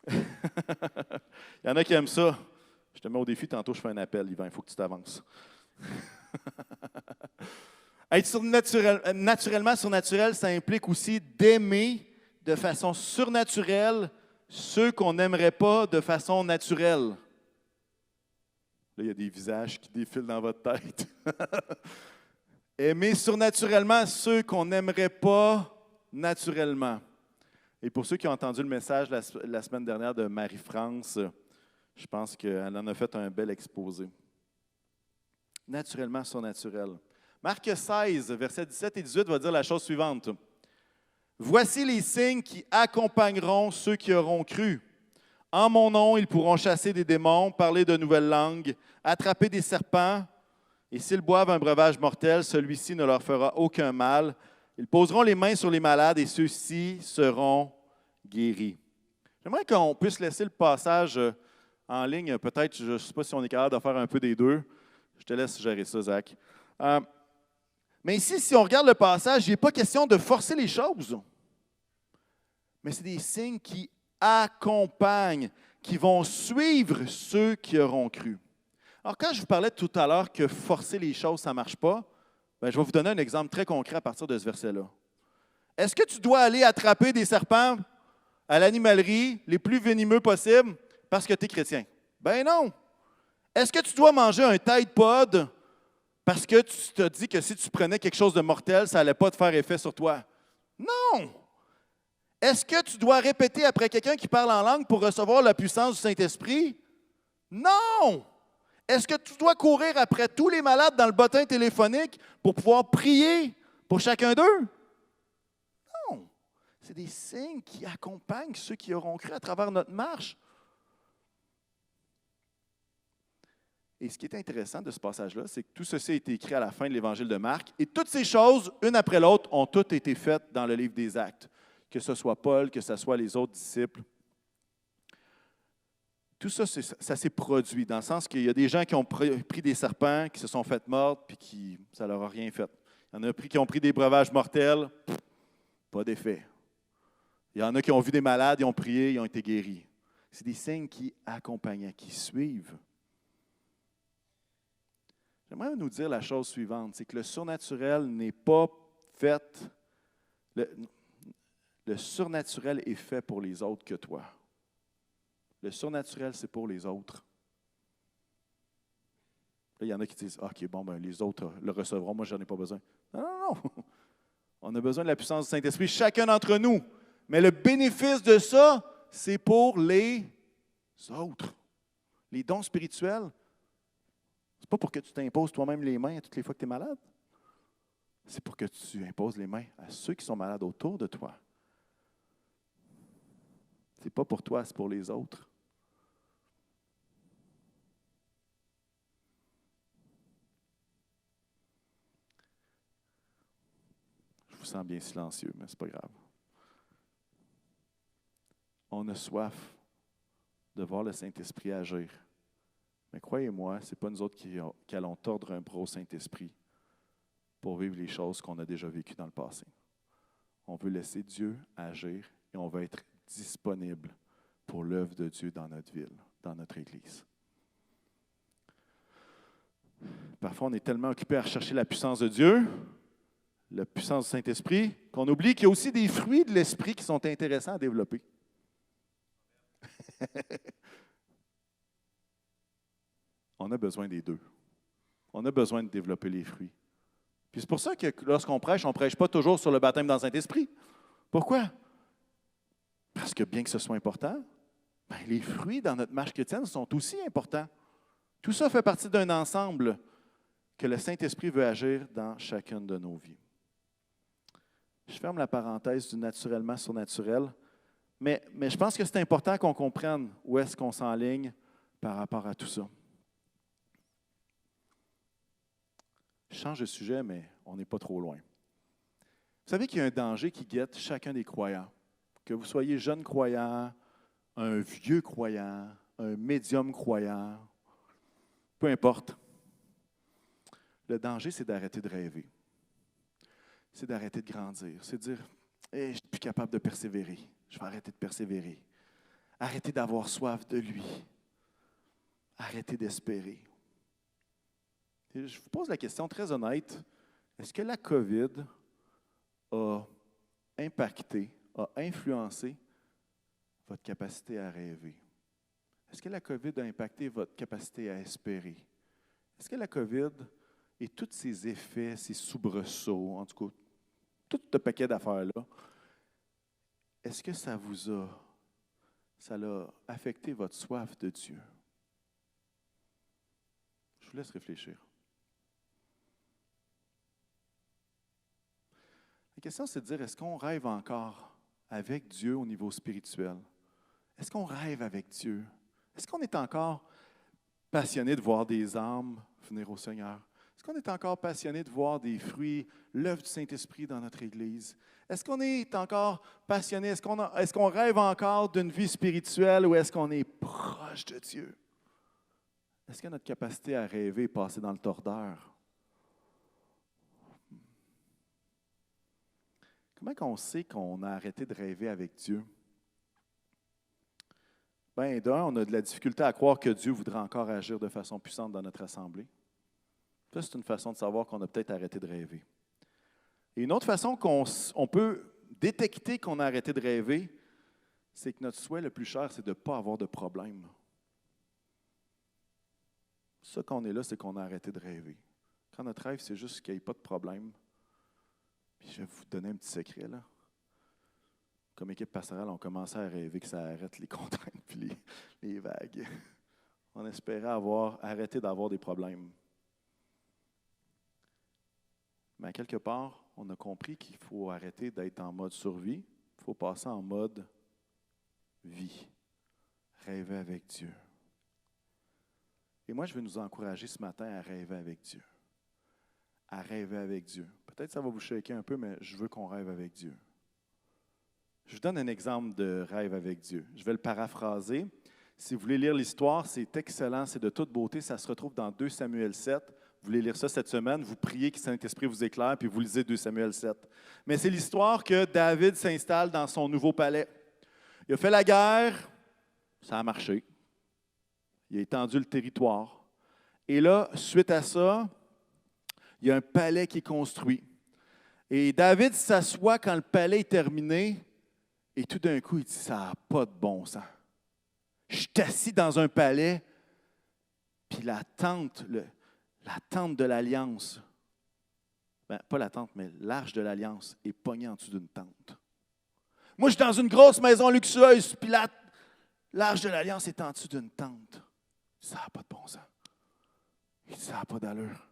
Il y en a qui aiment ça. Je te mets au défi, tantôt je fais un appel, Yvan, il faut que tu t'avances. Être naturellement surnaturel, ça implique aussi d'aimer de façon surnaturelle ceux qu'on n'aimerait pas de façon naturelle. Là, il y a des visages qui défilent dans votre tête. Aimer surnaturellement ceux qu'on n'aimerait pas naturellement. Et pour ceux qui ont entendu le message la semaine dernière de Marie-France, je pense qu'elle en a fait un bel exposé. Naturellement surnaturel. Marc 16, versets 17 et 18 va dire la chose suivante. Voici les signes qui accompagneront ceux qui auront cru. En mon nom, ils pourront chasser des démons, parler de nouvelles langues, attraper des serpents, et s'ils boivent un breuvage mortel, celui-ci ne leur fera aucun mal. Ils poseront les mains sur les malades et ceux-ci seront guéris. J'aimerais qu'on puisse laisser le passage en ligne. Peut-être, je ne sais pas si on est capable de faire un peu des deux. Je te laisse gérer ça, Zach. Mais ici, si on regarde le passage, il n'est pas question de forcer les choses. Mais c'est des signes qui accompagnent, qui vont suivre ceux qui auront cru. Alors, quand je vous parlais tout à l'heure que forcer les choses, ça ne marche pas, bien, je vais vous donner un exemple très concret à partir de ce verset-là. Est-ce que tu dois aller attraper des serpents à l'animalerie les plus venimeux possibles parce que tu es chrétien? Ben non! Est-ce que tu dois manger un Tide Pod parce que tu te dis que si tu prenais quelque chose de mortel, ça n'allait pas te faire effet sur toi? Non! Est-ce que tu dois répéter après quelqu'un qui parle en langue pour recevoir la puissance du Saint-Esprit? Non! Est-ce que tu dois courir après tous les malades dans le bottin téléphonique pour pouvoir prier pour chacun d'eux? Non! C'est des signes qui accompagnent ceux qui auront cru à travers notre marche. Et ce qui est intéressant de ce passage-là, c'est que tout ceci a été écrit à la fin de l'Évangile de Marc. Et toutes ces choses, une après l'autre, ont toutes été faites dans le livre des Actes. Que ce soit Paul, que ce soit les autres disciples. Tout ça, ça s'est produit, dans le sens qu'il y a des gens qui ont pris des serpents, qui se sont fait mordre, puis qui, ça ne leur a rien fait. Il y en a qui ont pris des breuvages mortels, pas d'effet. Il y en a qui ont vu des malades, ils ont prié, ils ont été guéris. C'est des signes qui accompagnent, qui suivent. J'aimerais nous dire la chose suivante, c'est que le surnaturel n'est pas fait, le Le surnaturel est fait pour les autres que toi. Le surnaturel, c'est pour les autres. Là, il y en a qui disent, OK, bon, ben, les autres le recevront, moi, je n'en ai pas besoin. Non, non, non. On a besoin de la puissance du Saint-Esprit, chacun d'entre nous. Mais le bénéfice de ça, c'est pour les autres. Les dons spirituels, c'est pas pour que tu t'imposes toi-même les mains toutes les fois que tu es malade. C'est pour que tu imposes les mains à ceux qui sont malades autour de toi. C'est pas pour toi, c'est pour les autres. Je vous sens bien silencieux, mais c'est pas grave. On a soif de voir le Saint-Esprit agir. Mais croyez-moi, ce n'est pas nous autres qui allons tordre un bras au Saint-Esprit pour vivre les choses qu'on a déjà vécues dans le passé. On veut laisser Dieu agir et on veut être disponible pour l'œuvre de Dieu dans notre ville, dans notre Église. Parfois, on est tellement occupé à rechercher la puissance de Dieu, la puissance du Saint-Esprit, qu'on oublie qu'il y a aussi des fruits de l'Esprit qui sont intéressants à développer. On a besoin des deux. On a besoin de développer les fruits. Puis c'est pour ça que lorsqu'on prêche, on ne prêche pas toujours sur le baptême dans le Saint-Esprit. Pourquoi? Parce que bien que ce soit important, les fruits dans notre marche chrétienne sont aussi importants. Tout ça fait partie d'un ensemble que le Saint-Esprit veut agir dans chacune de nos vies. Je ferme la parenthèse du naturellement surnaturel, mais je pense que c'est important qu'on comprenne où est-ce qu'on s'enligne par rapport à tout ça. Je change de sujet, mais on n'est pas trop loin. Vous savez qu'il y a un danger qui guette chacun des croyants. Que vous soyez jeune croyant, un vieux croyant, un médium croyant, peu importe. Le danger, c'est d'arrêter de rêver. C'est d'arrêter de grandir. C'est de dire, hey, je ne suis plus capable de persévérer. Je vais arrêter de persévérer. Arrêter d'avoir soif de lui. Arrêter d'espérer. Et je vous pose la question très honnête. Est-ce que la COVID a impacté, a influencé votre capacité à rêver? Est-ce que la COVID a impacté votre capacité à espérer? Est-ce que la COVID et tous ses effets, ses soubresauts, en tout cas, tout ce paquet d'affaires-là, est-ce que ça l'a affecté votre soif de Dieu? Je vous laisse réfléchir. La question, c'est de dire, est-ce qu'on rêve encore avec Dieu au niveau spirituel? Est-ce qu'on rêve avec Dieu? Est-ce qu'on est encore passionné de voir des âmes venir au Seigneur? Est-ce qu'on est encore passionné de voir des fruits, l'œuvre du Saint-Esprit dans notre Église? Est-ce qu'on est encore passionné? Est-ce qu'on rêve encore d'une vie spirituelle ou est-ce qu'on est proche de Dieu? Est-ce que notre capacité à rêver est passée dans le tordeur? Comment on sait qu'on a arrêté de rêver avec Dieu? Bien, d'un, on a de la difficulté à croire que Dieu voudrait encore agir de façon puissante dans notre assemblée. Ça, c'est une façon de savoir qu'on a peut-être arrêté de rêver. Et une autre façon qu'on peut détecter qu'on a arrêté de rêver, c'est que notre souhait le plus cher, c'est de ne pas avoir de problème. Ça, qu'on est là, c'est qu'on a arrêté de rêver. Quand notre rêve, c'est juste qu'il n'y ait pas de problème. Puis je vais vous donner un petit secret, là. Comme équipe pastorale, on commençait à rêver que ça arrête les contraintes puis les vagues. On espérait arrêter d'avoir des problèmes. Mais à quelque part, on a compris qu'il faut arrêter d'être en mode survie. Il faut passer en mode vie. Rêver avec Dieu. Et moi, je veux nous encourager ce matin à rêver avec Dieu. À rêver avec Dieu. Peut-être que ça va vous choquer un peu, mais je veux qu'on rêve avec Dieu. Je vous donne un exemple de rêve avec Dieu. Je vais le paraphraser. Si vous voulez lire l'histoire, c'est excellent, c'est de toute beauté. Ça se retrouve dans 2 Samuel 7. Vous voulez lire ça cette semaine, vous priez que le Saint-Esprit vous éclaire, puis vous lisez 2 Samuel 7. Mais c'est l'histoire que David s'installe dans son nouveau palais. Il a fait la guerre, ça a marché. Il a étendu le territoire. Et là, suite à ça, il y a un palais qui est construit. Et David s'assoit quand le palais est terminé, Et tout d'un coup, il dit, ça n'a pas de bon sens. Je suis assis dans un palais, puis la tente de l'Alliance, pas la tente, mais l'arche de l'Alliance est pognée en dessous d'une tente. Moi, je suis dans une grosse maison luxueuse, puis l'arche de l'Alliance est en dessous d'une tente. Ça n'a pas de bon sens. Il dit, ça n'a pas d'allure.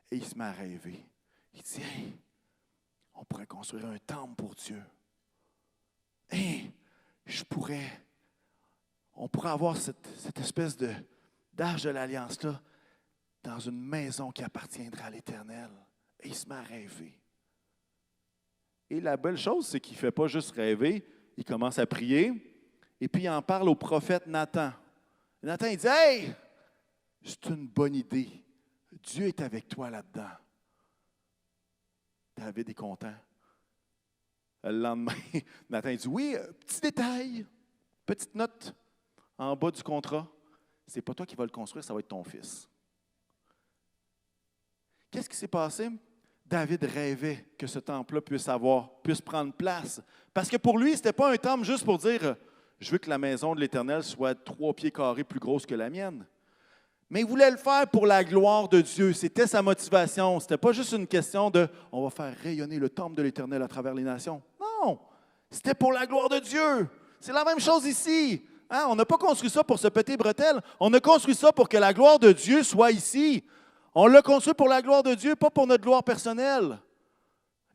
Et il se met à rêver. Il dit, hey, on pourrait construire un temple pour Dieu. Hey, on pourrait avoir cette espèce d'arche de l'Alliance-là dans une maison qui appartiendra à l'Éternel. Et il se met à rêver. Et la belle chose, c'est qu'il ne fait pas juste rêver, il commence à prier, et puis il en parle au prophète Nathan. Et Nathan, il dit, hey, c'est une bonne idée. Dieu est avec toi là-dedans. David est content. Le lendemain, Nathan dit, oui, petit détail, petite note en bas du contrat, c'est pas toi qui vas le construire, ça va être ton fils. Qu'est-ce qui s'est passé? David rêvait que ce temple-là puisse prendre place. Parce que pour lui, ce n'était pas un temple juste pour dire « Je veux que la maison de l'Éternel soit 3 pieds carrés plus grosse que la mienne. » Mais il voulait le faire pour la gloire de Dieu. C'était sa motivation. Ce n'était pas juste une question de « On va faire rayonner le temple de l'Éternel à travers les nations. » Non! C'était pour la gloire de Dieu. C'est la même chose ici. Hein? On n'a pas construit ça pour se péter bretelles. On a construit ça pour que la gloire de Dieu soit ici. On l'a construit pour la gloire de Dieu, pas pour notre gloire personnelle.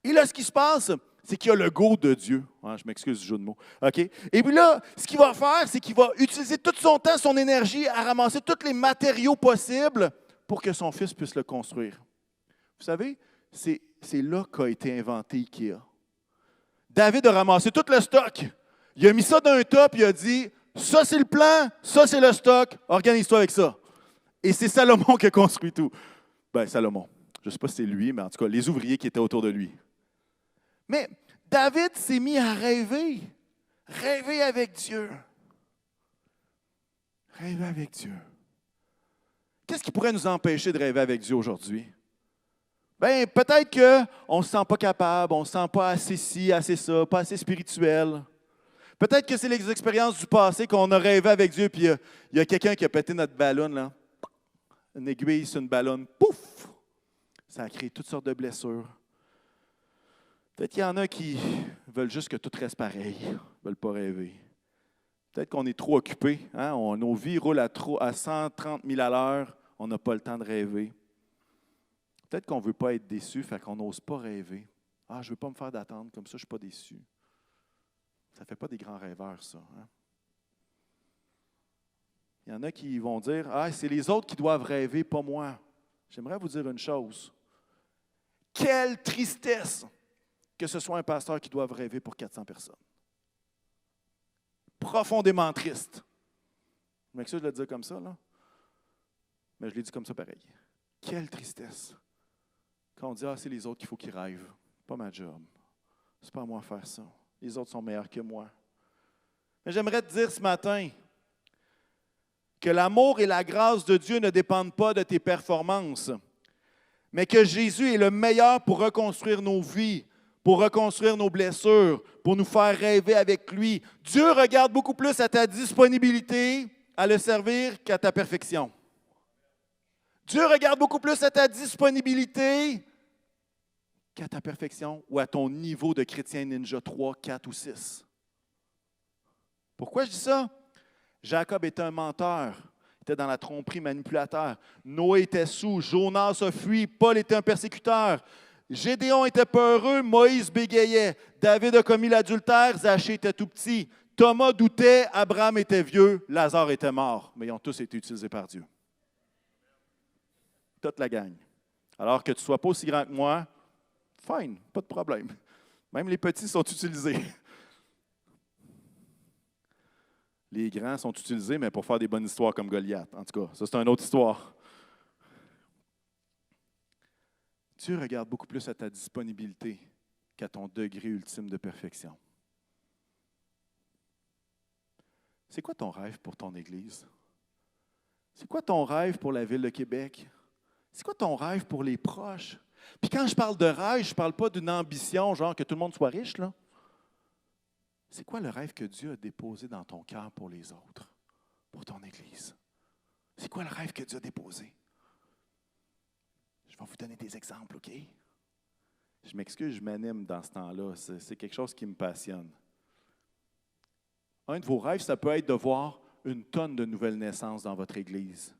Et là, ce qui se passe, c'est qu'il y a le go de Dieu. Ah, je m'excuse du jeu de mots. OK? Et puis là, ce qu'il va faire, c'est qu'il va utiliser tout son temps, son énergie à ramasser tous les matériaux possibles pour que son fils puisse le construire. Vous savez, c'est là qu'a été inventé IKEA. David a ramassé tout le stock. Il a mis ça dans un top, il a dit, ça c'est le plan, ça c'est le stock, organise-toi avec ça. Et c'est Salomon qui a construit tout. Salomon. Je ne sais pas si c'est lui, mais en tout cas, les ouvriers qui étaient autour de lui. Mais David s'est mis à rêver. Rêver avec Dieu. Rêver avec Dieu. Qu'est-ce qui pourrait nous empêcher de rêver avec Dieu aujourd'hui? Peut-être qu'on ne se sent pas capable, on ne se sent pas assez ci, assez ça, pas assez spirituel. Peut-être que c'est les expériences du passé qu'on a rêvé avec Dieu, puis il y a quelqu'un qui a pété notre ballon, là. Une aiguille sur une ballonne, pouf! Ça a créé toutes sortes de blessures. Peut-être qu'il y en a qui veulent juste que tout reste pareil, ne veulent pas rêver. Peut-être qu'on est trop occupé, hein? Nos vies roulent à 130 000 à l'heure, on n'a pas le temps de rêver. Peut-être qu'on ne veut pas être déçu, fait qu'on n'ose pas rêver. Ah, je ne veux pas me faire d'attendre, comme ça je ne suis pas déçu. Ça ne fait pas des grands rêveurs, ça. Hein? Il y en a qui vont dire, « Ah, c'est les autres qui doivent rêver, pas moi. » J'aimerais vous dire une chose. Quelle tristesse que ce soit un pasteur qui doive rêver pour 400 personnes. Profondément triste. Je m'excuse de le dire comme ça, là. Mais je l'ai dit comme ça pareil. Quelle tristesse. Quand on dit, « Ah, c'est les autres qu'il faut qu'ils rêvent. Pas ma job. C'est pas à moi de faire ça. Les autres sont meilleurs que moi. » Mais j'aimerais te dire ce matin, que l'amour et la grâce de Dieu ne dépendent pas de tes performances, mais que Jésus est le meilleur pour reconstruire nos vies, pour reconstruire nos blessures, pour nous faire rêver avec lui. Dieu regarde beaucoup plus à ta disponibilité à le servir qu'à ta perfection. Dieu regarde beaucoup plus à ta disponibilité qu'à ta perfection ou à ton niveau de chrétien ninja 3, 4 ou 6. Pourquoi je dis ça? Jacob était un menteur, il était dans la tromperie manipulateur. Noé était saoul, Jonas a fui, Paul était un persécuteur. Gédéon était peureux, Moïse bégayait. David a commis l'adultère, Zachée était tout petit. Thomas doutait, Abraham était vieux, Lazare était mort. Mais ils ont tous été utilisés par Dieu. Toute la gang. Alors que tu ne sois pas aussi grand que moi, fine, pas de problème. Même les petits sont utilisés. Les grands sont utilisés, mais pour faire des bonnes histoires comme Goliath. En tout cas, ça, c'est une autre histoire. Dieu regarde beaucoup plus à ta disponibilité qu'à ton degré ultime de perfection. C'est quoi ton rêve pour ton Église? C'est quoi ton rêve pour la Ville de Québec? C'est quoi ton rêve pour les proches? Puis quand je parle de rêve, je ne parle pas d'une ambition, genre que tout le monde soit riche, là. C'est quoi le rêve que Dieu a déposé dans ton cœur pour les autres, pour ton Église? C'est quoi le rêve que Dieu a déposé? Je vais vous donner des exemples, OK? Je m'excuse, je m'anime dans ce temps-là. C'est quelque chose qui me passionne. Un de vos rêves, ça peut être de voir une tonne de nouvelles naissances dans votre Église.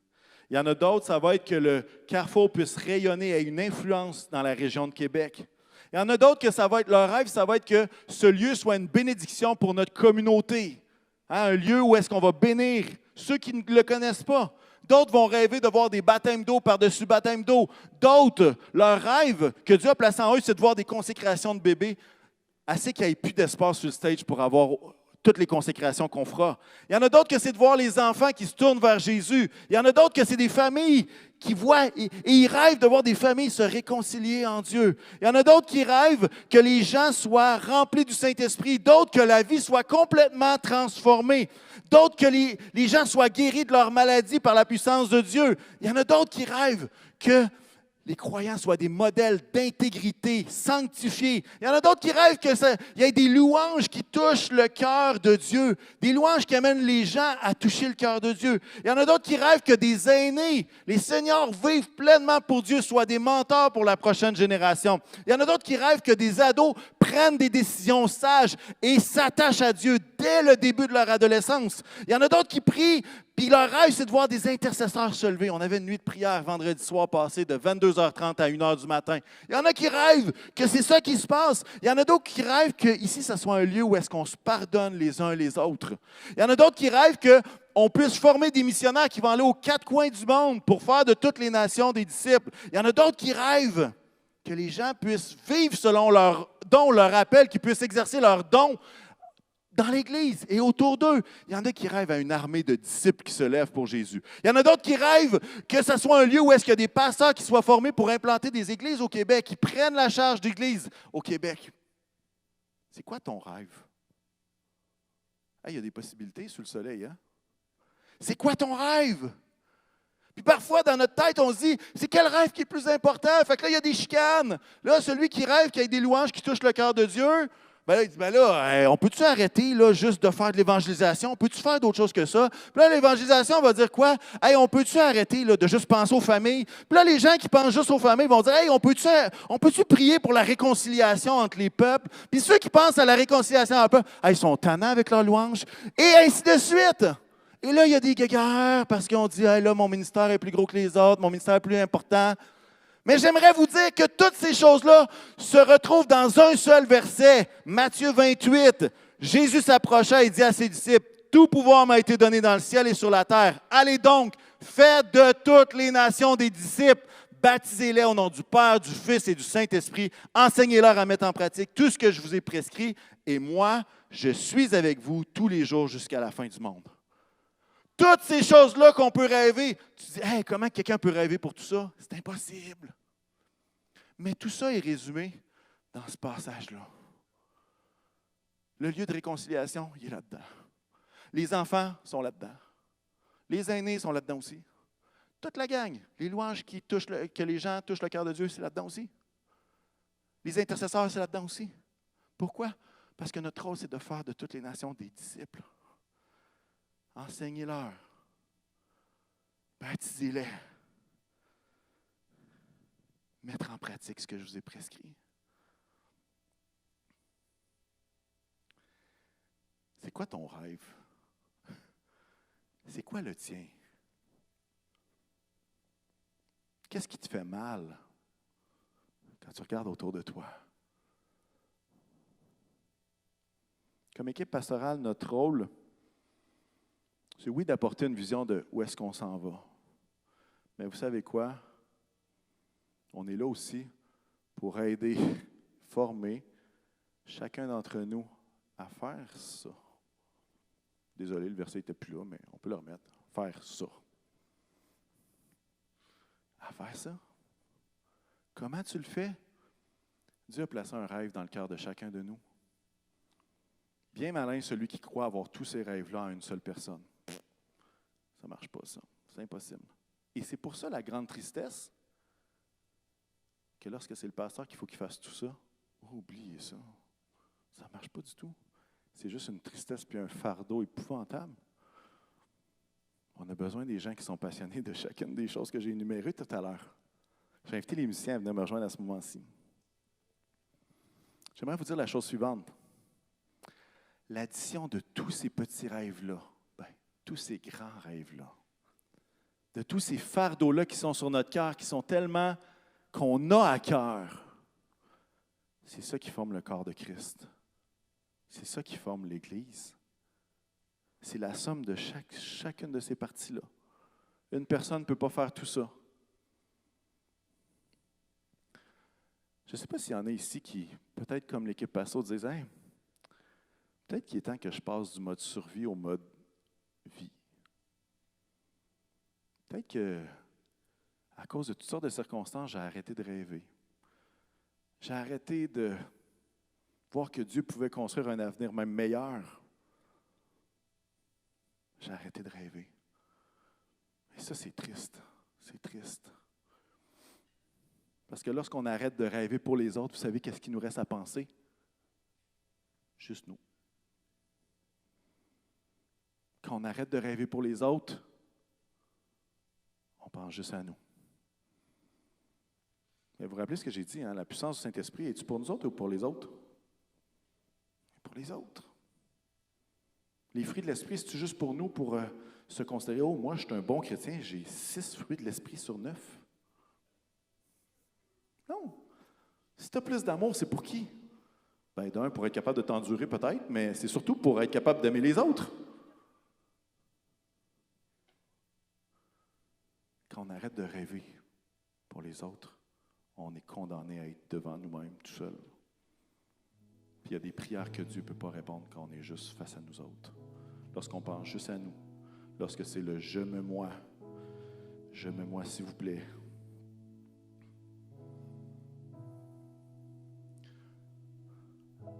Il y en a d'autres, ça va être que le Carrefour puisse rayonner, ait une influence dans la région de Québec. Il y en a d'autres que ça va être leur rêve, ça va être que ce lieu soit une bénédiction pour notre communauté. Un lieu où est-ce qu'on va bénir ceux qui ne le connaissent pas. D'autres vont rêver de voir des baptêmes d'eau par-dessus baptêmes d'eau. D'autres, leur rêve que Dieu a placé en eux, c'est de voir des consécrations de bébés, assez qu'il n'y ait plus d'espace sur le stage pour avoir toutes les consécrations qu'on fera. Il y en a d'autres que c'est de voir les enfants qui se tournent vers Jésus. Il y en a d'autres que c'est des familles qui voient et ils rêvent de voir des familles se réconcilier en Dieu. Il y en a d'autres qui rêvent que les gens soient remplis du Saint-Esprit, d'autres que la vie soit complètement transformée, d'autres que les gens soient guéris de leur maladie par la puissance de Dieu. Il y en a d'autres qui rêvent que les croyants soient des modèles d'intégrité, sanctifiés. Il y en a d'autres qui rêvent qu'il y ait des louanges qui touchent le cœur de Dieu, des louanges qui amènent les gens à toucher le cœur de Dieu. Il y en a d'autres qui rêvent que des aînés, les seniors vivent pleinement pour Dieu, soient des mentors pour la prochaine génération. Il y en a d'autres qui rêvent que des ados prennent des décisions sages et s'attachent à Dieu dès le début de leur adolescence. Il y en a d'autres qui prient, puis leur rêve, c'est de voir des intercesseurs se lever. On avait une nuit de prière vendredi soir passé de 22h30 à 1h du matin. Il y en a qui rêvent que c'est ça qui se passe. Il y en a d'autres qui rêvent qu'ici, ça soit un lieu où est-ce qu'on se pardonne les uns les autres. Il y en a d'autres qui rêvent qu'on puisse former des missionnaires qui vont aller aux quatre coins du monde pour faire de toutes les nations des disciples. Il y en a d'autres qui rêvent que les gens puissent vivre selon leur don, leur appel, qu'ils puissent exercer leur don dans l'Église et autour d'eux. Il y en a qui rêvent à une armée de disciples qui se lèvent pour Jésus. Il y en a d'autres qui rêvent que ce soit un lieu où est-ce qu'il y a des pasteurs qui soient formés pour implanter des églises au Québec, qui prennent la charge d'église au Québec. C'est quoi ton rêve? Il y a des possibilités sous le soleil, hein? C'est quoi ton rêve? Puis parfois, dans notre tête, on se dit, c'est quel rêve qui est le plus important? Fait que là, il y a des chicanes. Là, celui qui rêve qu'il y ait des louanges qui touchent le cœur de Dieu, ben là, il dit, on peut-tu arrêter là, juste de faire de l'évangélisation? On peut-tu faire d'autres choses que ça? Puis là, l'évangélisation, on va dire quoi? On peut-tu arrêter là, de juste penser aux familles? Puis là, les gens qui pensent juste aux familles vont dire, on peut-tu prier pour la réconciliation entre les peuples? Puis ceux qui pensent à la réconciliation entre les peuples, ils sont tannants avec leurs louanges. Et ainsi de suite. Et là, il y a des guéguerres parce qu'on dit, là, mon ministère est plus gros que les autres, mon ministère est plus important. Mais j'aimerais vous dire que toutes ces choses-là se retrouvent dans un seul verset, Matthieu 28. Jésus s'approcha et dit à ses disciples, « Tout pouvoir m'a été donné dans le ciel et sur la terre. Allez donc, faites de toutes les nations des disciples, baptisez-les au nom du Père, du Fils et du Saint-Esprit, enseignez-leur à mettre en pratique tout ce que je vous ai prescrit, et moi, je suis avec vous tous les jours jusqu'à la fin du monde. » Toutes ces choses-là qu'on peut rêver. Tu dis, comment quelqu'un peut rêver pour tout ça? C'est impossible. Mais tout ça est résumé dans ce passage-là. Le lieu de réconciliation, il est là-dedans. Les enfants sont là-dedans. Les aînés sont là-dedans aussi. Toute la gang. Les louanges que les gens touchent le cœur de Dieu, c'est là-dedans aussi. Les intercesseurs, c'est là-dedans aussi. Pourquoi? Parce que notre rôle, c'est de faire de toutes les nations des disciples. Enseignez-leur. Baptisez-les. Mettre en pratique ce que je vous ai prescrit. C'est quoi ton rêve? C'est quoi le tien? Qu'est-ce qui te fait mal quand tu regardes autour de toi? Comme équipe pastorale, notre rôle, c'est oui d'apporter une vision de où est-ce qu'on s'en va. Mais vous savez quoi? On est là aussi pour aider, former chacun d'entre nous à faire ça. Désolé, le verset n'était plus là, mais on peut le remettre. Faire ça. À faire ça. Comment tu le fais? Dieu a placé un rêve dans le cœur de chacun de nous. Bien malin celui qui croit avoir tous ces rêves-là en une seule personne. Ça ne marche pas, ça. C'est impossible. Et c'est pour ça la grande tristesse que lorsque c'est le pasteur qu'il faut qu'il fasse tout ça, oubliez ça. Ça ne marche pas du tout. c'est juste une tristesse puis un fardeau épouvantable. On a besoin des gens qui sont passionnés de chacune des choses que j'ai énumérées tout à l'heure. J'ai invité les musiciens à venir me rejoindre à ce moment-ci. J'aimerais vous dire la chose suivante. L'addition de tous ces petits rêves-là, tous ces grands rêves-là, de tous ces fardeaux-là qui sont sur notre cœur, qui sont tellement qu'on a à cœur, c'est ça qui forme le corps de Christ. C'est ça qui forme l'Église. C'est la somme de chacune de ces parties-là. Une personne ne peut pas faire tout ça. Je ne sais pas s'il y en a ici qui, peut-être comme l'équipe Passo, disent hey, peut-être qu'il est temps que je passe du mode survie au mode vie. Peut-être que, à cause de toutes sortes de circonstances, j'ai arrêté de rêver. J'ai arrêté de voir que Dieu pouvait construire un avenir même meilleur. J'ai arrêté de rêver. Et ça, c'est triste. C'est triste. Parce que lorsqu'on arrête de rêver pour les autres, vous savez qu'est-ce qu'il nous reste à penser? Juste nous. Quand on arrête de rêver pour les autres, on pense juste à nous. Mais vous vous rappelez ce que j'ai dit, hein? La puissance du Saint-Esprit, est-tu pour nous autres ou pour les autres? Pour les autres. Les fruits de l'Esprit, c'est-tu juste pour nous, pour se considérer, oh, moi, je suis un bon chrétien, j'ai 6 fruits de l'Esprit sur 9? Non. Si tu as plus d'amour, c'est pour qui? Bien, d'un, pour être capable de t'endurer peut-être, mais c'est surtout pour être capable d'aimer les autres. Quand on arrête de rêver pour les autres, on est condamné à être devant nous-mêmes tout seul. Puis il y a des prières que Dieu ne peut pas répondre quand on est juste face à nous autres. Lorsqu'on pense juste à nous, lorsque c'est le « je me moi s'il vous plaît ».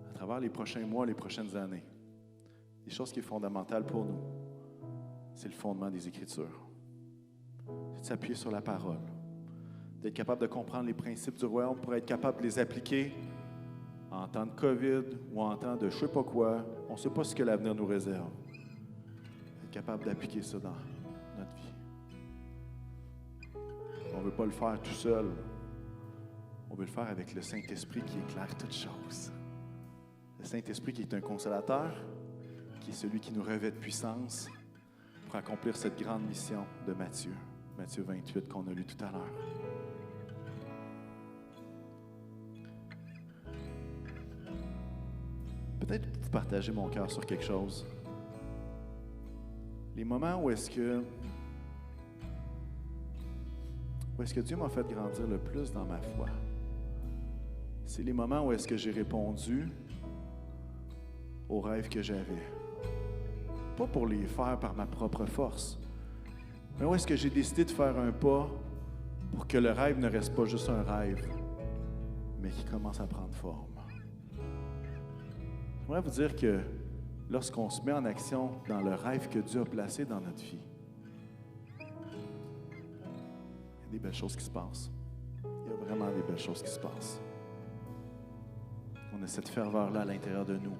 À travers les prochains mois, les prochaines années, des choses qui sont fondamentales pour nous, c'est le fondement des Écritures. C'est de s'appuyer sur la parole, d'être capable de comprendre les principes du royaume pour être capable de les appliquer en temps de COVID ou en temps de je ne sais pas quoi. On ne sait pas ce que l'avenir nous réserve. Être capable d'appliquer ça dans notre vie. On ne veut pas le faire tout seul. On veut le faire avec le Saint-Esprit qui éclaire toutes choses. Le Saint-Esprit qui est un consolateur, qui est celui qui nous revêt de puissance pour accomplir cette grande mission de Matthieu 28 qu'on a lu tout à l'heure. Peut-être vous partagez mon cœur sur quelque chose. Les moments où est-ce que Dieu m'a fait grandir le plus dans ma foi, c'est les moments où est-ce que j'ai répondu aux rêves que j'avais. Pas pour les faire par ma propre force, mais où est-ce que j'ai décidé de faire un pas pour que le rêve ne reste pas juste un rêve, mais qu'il commence à prendre forme. J'aimerais vous dire que lorsqu'on se met en action dans le rêve que Dieu a placé dans notre vie, il y a des belles choses qui se passent. Il y a vraiment des belles choses qui se passent. On a cette ferveur-là à l'intérieur de nous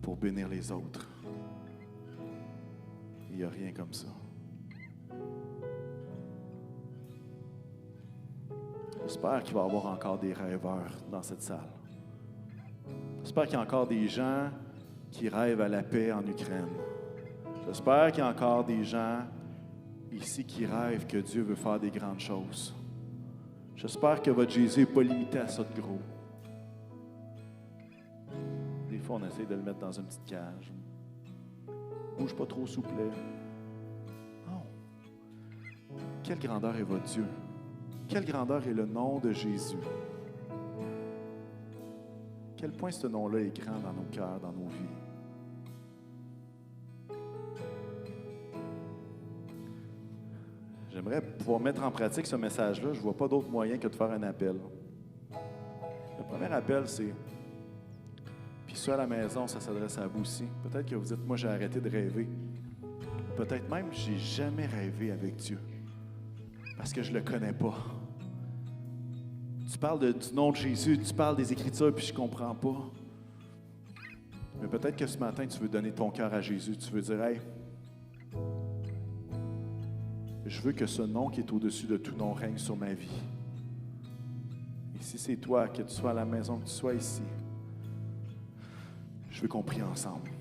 pour bénir les autres. Il n'y a rien comme ça. J'espère qu'il va y avoir encore des rêveurs dans cette salle. J'espère qu'il y a encore des gens qui rêvent à la paix en Ukraine. J'espère qu'il y a encore des gens ici qui rêvent que Dieu veut faire des grandes choses. J'espère que votre Jésus n'est pas limité à ça de gros. Des fois, on essaie de le mettre dans une petite cage. Bouge pas trop, s'il vous plaît. Non. Quelle grandeur est votre Dieu? Quelle grandeur est le nom de Jésus? Quel point ce nom-là est grand dans nos cœurs, dans nos vies. J'aimerais pouvoir mettre en pratique ce message-là. Je ne vois pas d'autre moyen que de faire un appel. Le premier appel, c'est, puis ça à la maison, ça s'adresse à vous aussi. Peut-être que vous dites, moi j'ai arrêté de rêver. Peut-être même, j'ai jamais rêvé avec Dieu. Parce que je ne le connais pas. Tu parles du nom de Jésus, tu parles des Écritures, puis je ne comprends pas. Mais peut-être que ce matin, tu veux donner ton cœur à Jésus. Tu veux dire, hey, je veux que ce nom qui est au-dessus de tout nom règne sur ma vie. Et si c'est toi, que tu sois à la maison, que tu sois ici, je veux qu'on prie ensemble.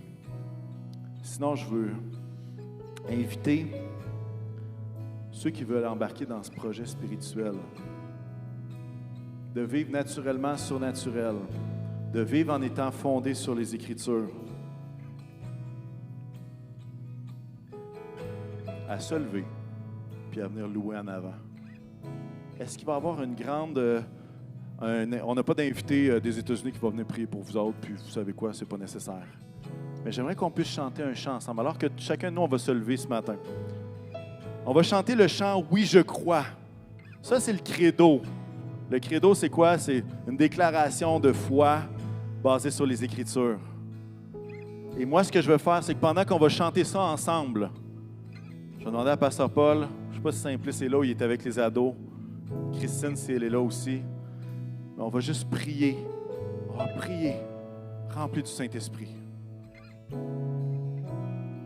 Sinon, je veux inviter ceux qui veulent embarquer dans ce projet spirituel, de vivre naturellement surnaturel, de vivre en étant fondé sur les Écritures, à se lever puis à venir louer en avant. Est-ce qu'il va y avoir une grande... on n'a pas d'invité des États-Unis qui va venir prier pour vous autres, puis vous savez quoi, c'est pas nécessaire. Mais j'aimerais qu'on puisse chanter un chant ensemble, alors que chacun de nous, on va se lever ce matin. On va chanter le chant « Oui, je crois ». Ça, c'est le credo. Le credo, c'est quoi? C'est une déclaration de foi basée sur les Écritures. Et moi, ce que je veux faire, c'est que pendant qu'on va chanter ça ensemble, je vais demander à Pasteur Paul, je ne sais pas si Simplice est là ou il est avec les ados. Christine, si elle est là aussi. Mais on va juste prier. On va prier, rempli du Saint-Esprit.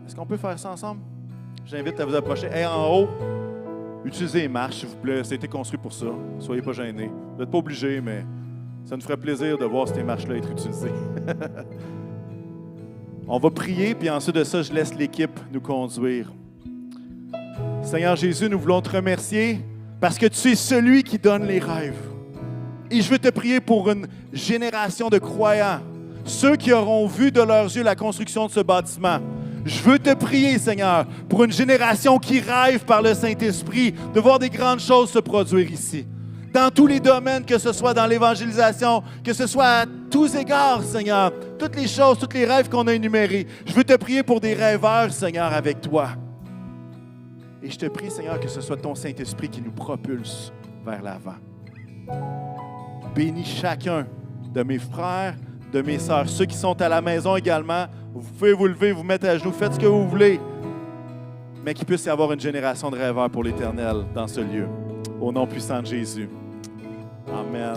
Est-ce qu'on peut faire ça ensemble? J'invite à vous approcher. Hey, en haut, utilisez les marches, s'il vous plaît. Ça a été construit pour ça. Soyez pas gênés. Vous n'êtes pas obligés, mais ça nous ferait plaisir de voir ces marches-là être utilisées. On va prier, puis ensuite de ça, je laisse l'équipe nous conduire. Seigneur Jésus, nous voulons te remercier parce que tu es celui qui donne les rêves. Et je veux te prier pour une génération de croyants, ceux qui auront vu de leurs yeux la construction de ce bâtiment. Je veux te prier, Seigneur, pour une génération qui rêve par le Saint-Esprit de voir des grandes choses se produire ici. Dans tous les domaines, que ce soit dans l'évangélisation, que ce soit à tous égards, Seigneur, toutes les choses, tous les rêves qu'on a énumérés. Je veux te prier pour des rêveurs, Seigneur, avec toi. Et je te prie, Seigneur, que ce soit ton Saint-Esprit qui nous propulse vers l'avant. Bénis chacun de mes frères, de mes sœurs, ceux qui sont à la maison également. Vous pouvez vous lever, vous mettre à genoux, faites ce que vous voulez. Mais qu'il puisse y avoir une génération de rêveurs pour l'Éternel dans ce lieu. Au nom puissant de Jésus. Amen.